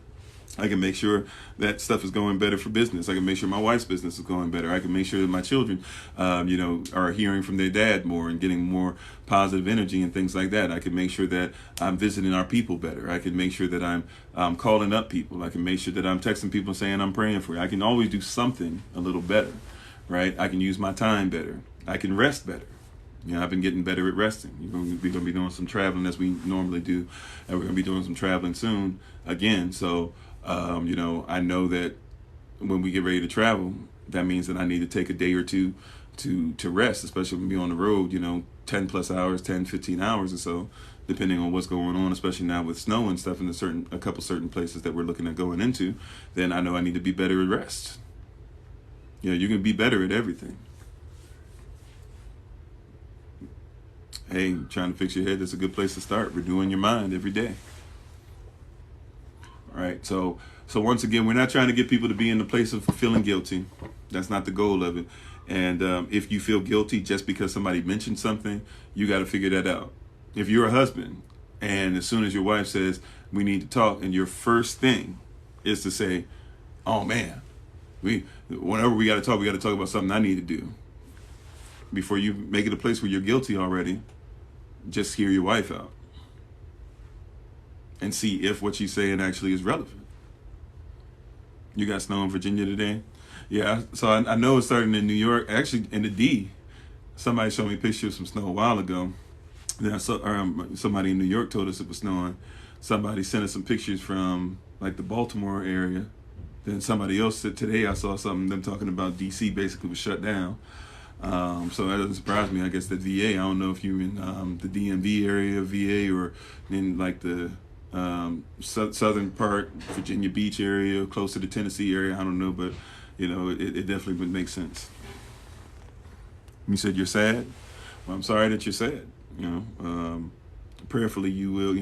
I can make sure that stuff is going better for business. I can make sure my wife's business is going better. I can make sure that my children, are hearing from their dad more and getting more positive energy and things like that. I can make sure that I'm visiting our people better. I can make sure that I'm calling up people. I can make sure that I'm texting people saying I'm praying for you. I can always do something a little better, right? I can use my time better. I can rest better. I've been getting better at resting. We're going to be doing some traveling as we normally do, and we're going to be doing some traveling soon again. So, I know that when we get ready to travel, that means that I need to take a day or two to rest, especially when we on the road, 10 plus hours, 10, 15 hours or so, depending on what's going on, especially now with snow and stuff in a couple certain places that we're looking at going into. Then I know I need to be better at rest. You can be better at everything. Hey, trying to fix your head, that's a good place to start. Redoing your mind every day. All right, so once again, we're not trying to get people to be in the place of feeling guilty. That's not the goal of it. And if you feel guilty just because somebody mentioned something, you got to figure that out. If you're a husband, and as soon as your wife says, we need to talk, and your first thing is to say, oh man, whenever we got to talk about something I need to do. Before you make it a place where you're guilty already, just hear your wife out and see if what she's saying actually is relevant. You got snow in Virginia today? Yeah, so I know it's starting in New York. Actually, in the D, somebody showed me a picture of some snow a while ago. Then somebody in New York told us it was snowing. Somebody sent us some pictures from like the Baltimore area. Then somebody else said today I saw something, them talking about DC basically was shut down. So that doesn't surprise me. I guess the VA, I don't know if you're in the DMV area, VA, or in like the southern part, Virginia Beach area, close to the Tennessee area. I don't know, but it definitely would make sense. You said you're sad. Well, I'm sorry that you're sad. Prayerfully you will.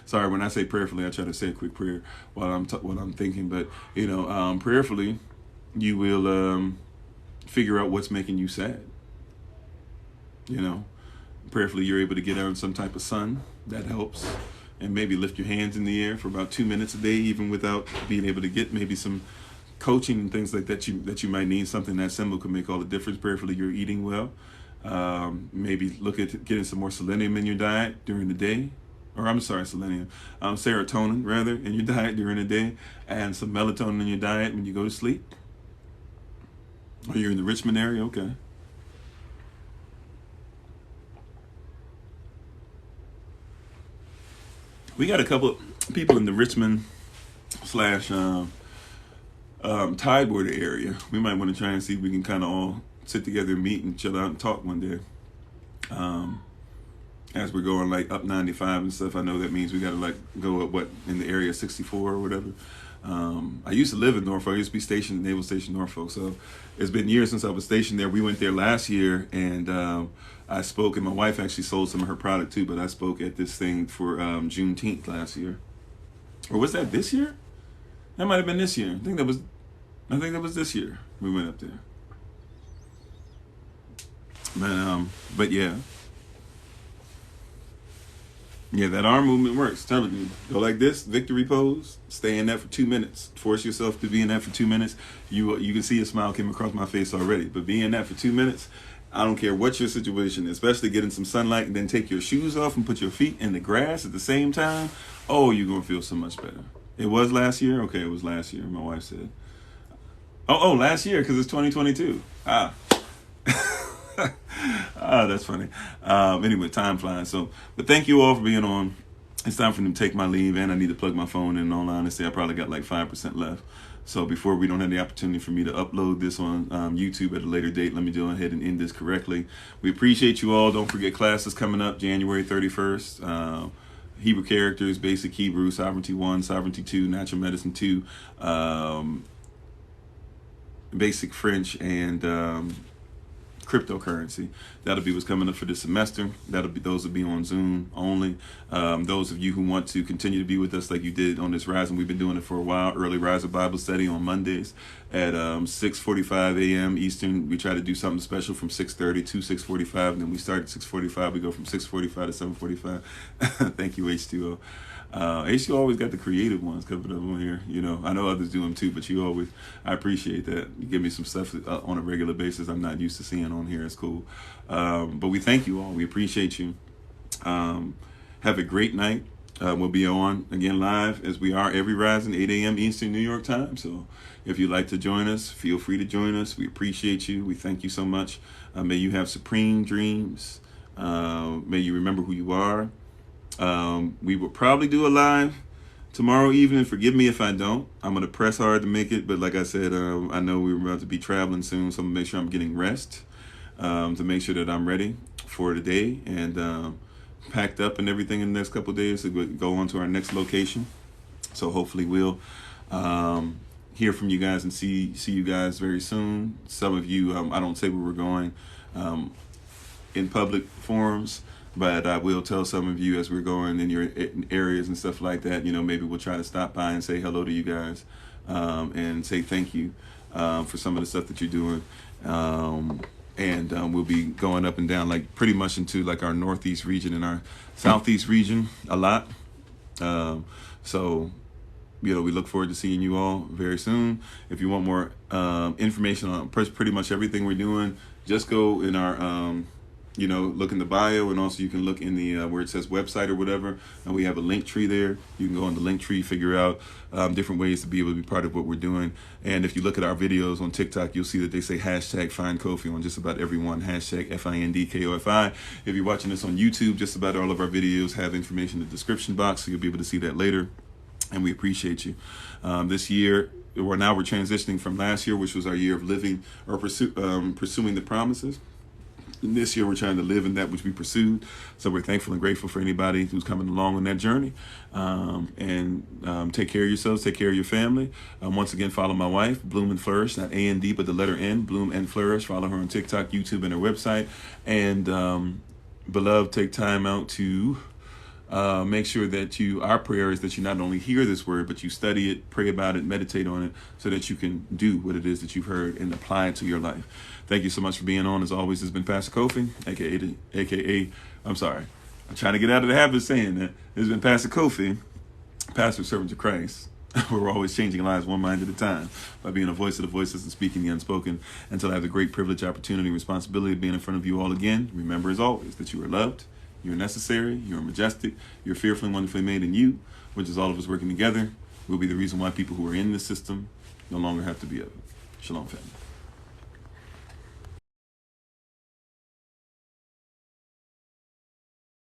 Sorry, when I say prayerfully, I try to say a quick prayer while I'm thinking. But prayerfully, you will figure out what's making you sad. Prayerfully, you're able to get out some type of sun. That helps. And maybe lift your hands in the air for about 2 minutes a day, even without being able to get maybe some coaching and things like that you might need. Something that simple could make all the difference. Prayerfully, you're eating well. Maybe look at getting some more selenium in your diet during the day. Serotonin rather in your diet during the day, and some melatonin in your diet when you go to sleep. Or you're in the Richmond area, okay. We got a couple of people in the Richmond / Tidewater area. We might want to try and see if we can kind of all sit together and meet and chill out and talk one day. As we're going like up 95 and stuff, I know that means we got to go up in the area 64 or whatever. I used to live in Norfolk. I used to be stationed at Naval Station Norfolk. So it's been years since I was stationed there. We went there last year, and I spoke, and my wife actually sold some of her product too, but I spoke at this thing for Juneteenth last year. Or was that this year? That might have been this year. I think that was this year we went up there. But yeah. Yeah, that arm movement works. Telling you, go like this, victory pose. Stay in that for 2 minutes. Force yourself to be in that for 2 minutes. You can see a smile came across my face already. But be in that for 2 minutes. I don't care what your situation is, especially getting some sunlight, and then take your shoes off and put your feet in the grass at the same time. Oh, you're gonna feel so much better. It was last year. Okay, it was last year. My wife said. Oh, last year because it's 2022. That's funny. Anyway, time flies. But thank you all for being on. It's time for me to take my leave, and I need to plug my phone in. In all honesty, I probably got like 5% left. So before we don't have the opportunity for me to upload this on YouTube at a later date, let me go ahead and end this correctly. We appreciate you all. Don't forget classes coming up January 31st. Hebrew characters, basic Hebrew, sovereignty 1, sovereignty 2, natural medicine 2, basic French, and cryptocurrency. That'll be what's coming up for this semester. Those will be on Zoom only. Those of you who want to continue to be with us like you did on this Rise, and we've been doing it for a while, early Rise of Bible study on Mondays at 6:45 a.m. Eastern. We try to do something special from 6:30 to 6:45, and then we start at 6:45. We go from 6:45 to 7:45. Thank you, H2O. H2O always got the creative ones coming up on here. You know, I know others do them too, but I appreciate that. You give me some stuff on a regular basis I'm not used to seeing on here. It's cool. But we thank you all. We appreciate you. Have a great night. We'll be on again live as we are every Rising, 8 a.m. Eastern New York time. So if you'd like to join us, feel free to join us. We appreciate you. We thank you so much. May you have supreme dreams. May you remember who you are. We will probably do a live tomorrow evening. Forgive me if I don't. I'm going to press hard to make it. But like I said, I know we're about to be traveling soon. So I'm going to make sure I'm getting rest to make sure that I'm ready for the day and packed up and everything in the next couple of days to go on to our next location. So hopefully we'll hear from you guys and see you guys very soon. Some of you, I don't say where we're going in public forums, but I will tell some of you as we're going in your areas and stuff like that. You know, maybe we'll try to stop by and say hello to you guys and say thank you for some of the stuff that you're doing. And we'll be going up and down, like pretty much into like our northeast region and our southeast region a lot. So, you know, we look forward to seeing you all very soon. If you want more information on pretty much everything we're doing, just go in our look in the bio, and also you can look in the where it says website or whatever, and we have a link tree there. You can go on the link tree, figure out different ways to be able to be part of what we're doing. And if you look at our videos on TikTok, you'll see that they say hashtag FindKofi on just about every one, hashtag FindKofi. If you're watching this on YouTube, just about all of our videos have information in the description box, so you'll be able to see that later. And we appreciate you. This year, we're transitioning from last year, which was our year of living or pursuing the promises. And this year, we're trying to live in that which we pursued. So we're thankful and grateful for anybody who's coming along on that journey. And take care of yourselves, take care of your family. Once again, follow my wife, Bloom and Flourish, not A-N-D, but the letter N, Bloom and Flourish. Follow her on TikTok, YouTube, and her website. And beloved, take time out to make sure that our prayer is that you not only hear this word, but you study it, pray about it, meditate on it, so that you can do what it is that you've heard and apply it to your life. Thank you so much for being on. As always, it's been Pastor Kofi, aka I'm sorry, I'm trying to get out of the habit of saying that. It's been Pastor Kofi, pastor, servant of Christ. We're always changing lives one mind at a time by being a voice of the voiceless and speaking the unspoken, until I have the great privilege, opportunity, and responsibility of being in front of you all again. Remember, as always, that you are loved, you're necessary, you're majestic, you're fearfully and wonderfully made, in you, which is all of us working together, will be the reason why people who are in this system no longer have to be of it. Shalom, family.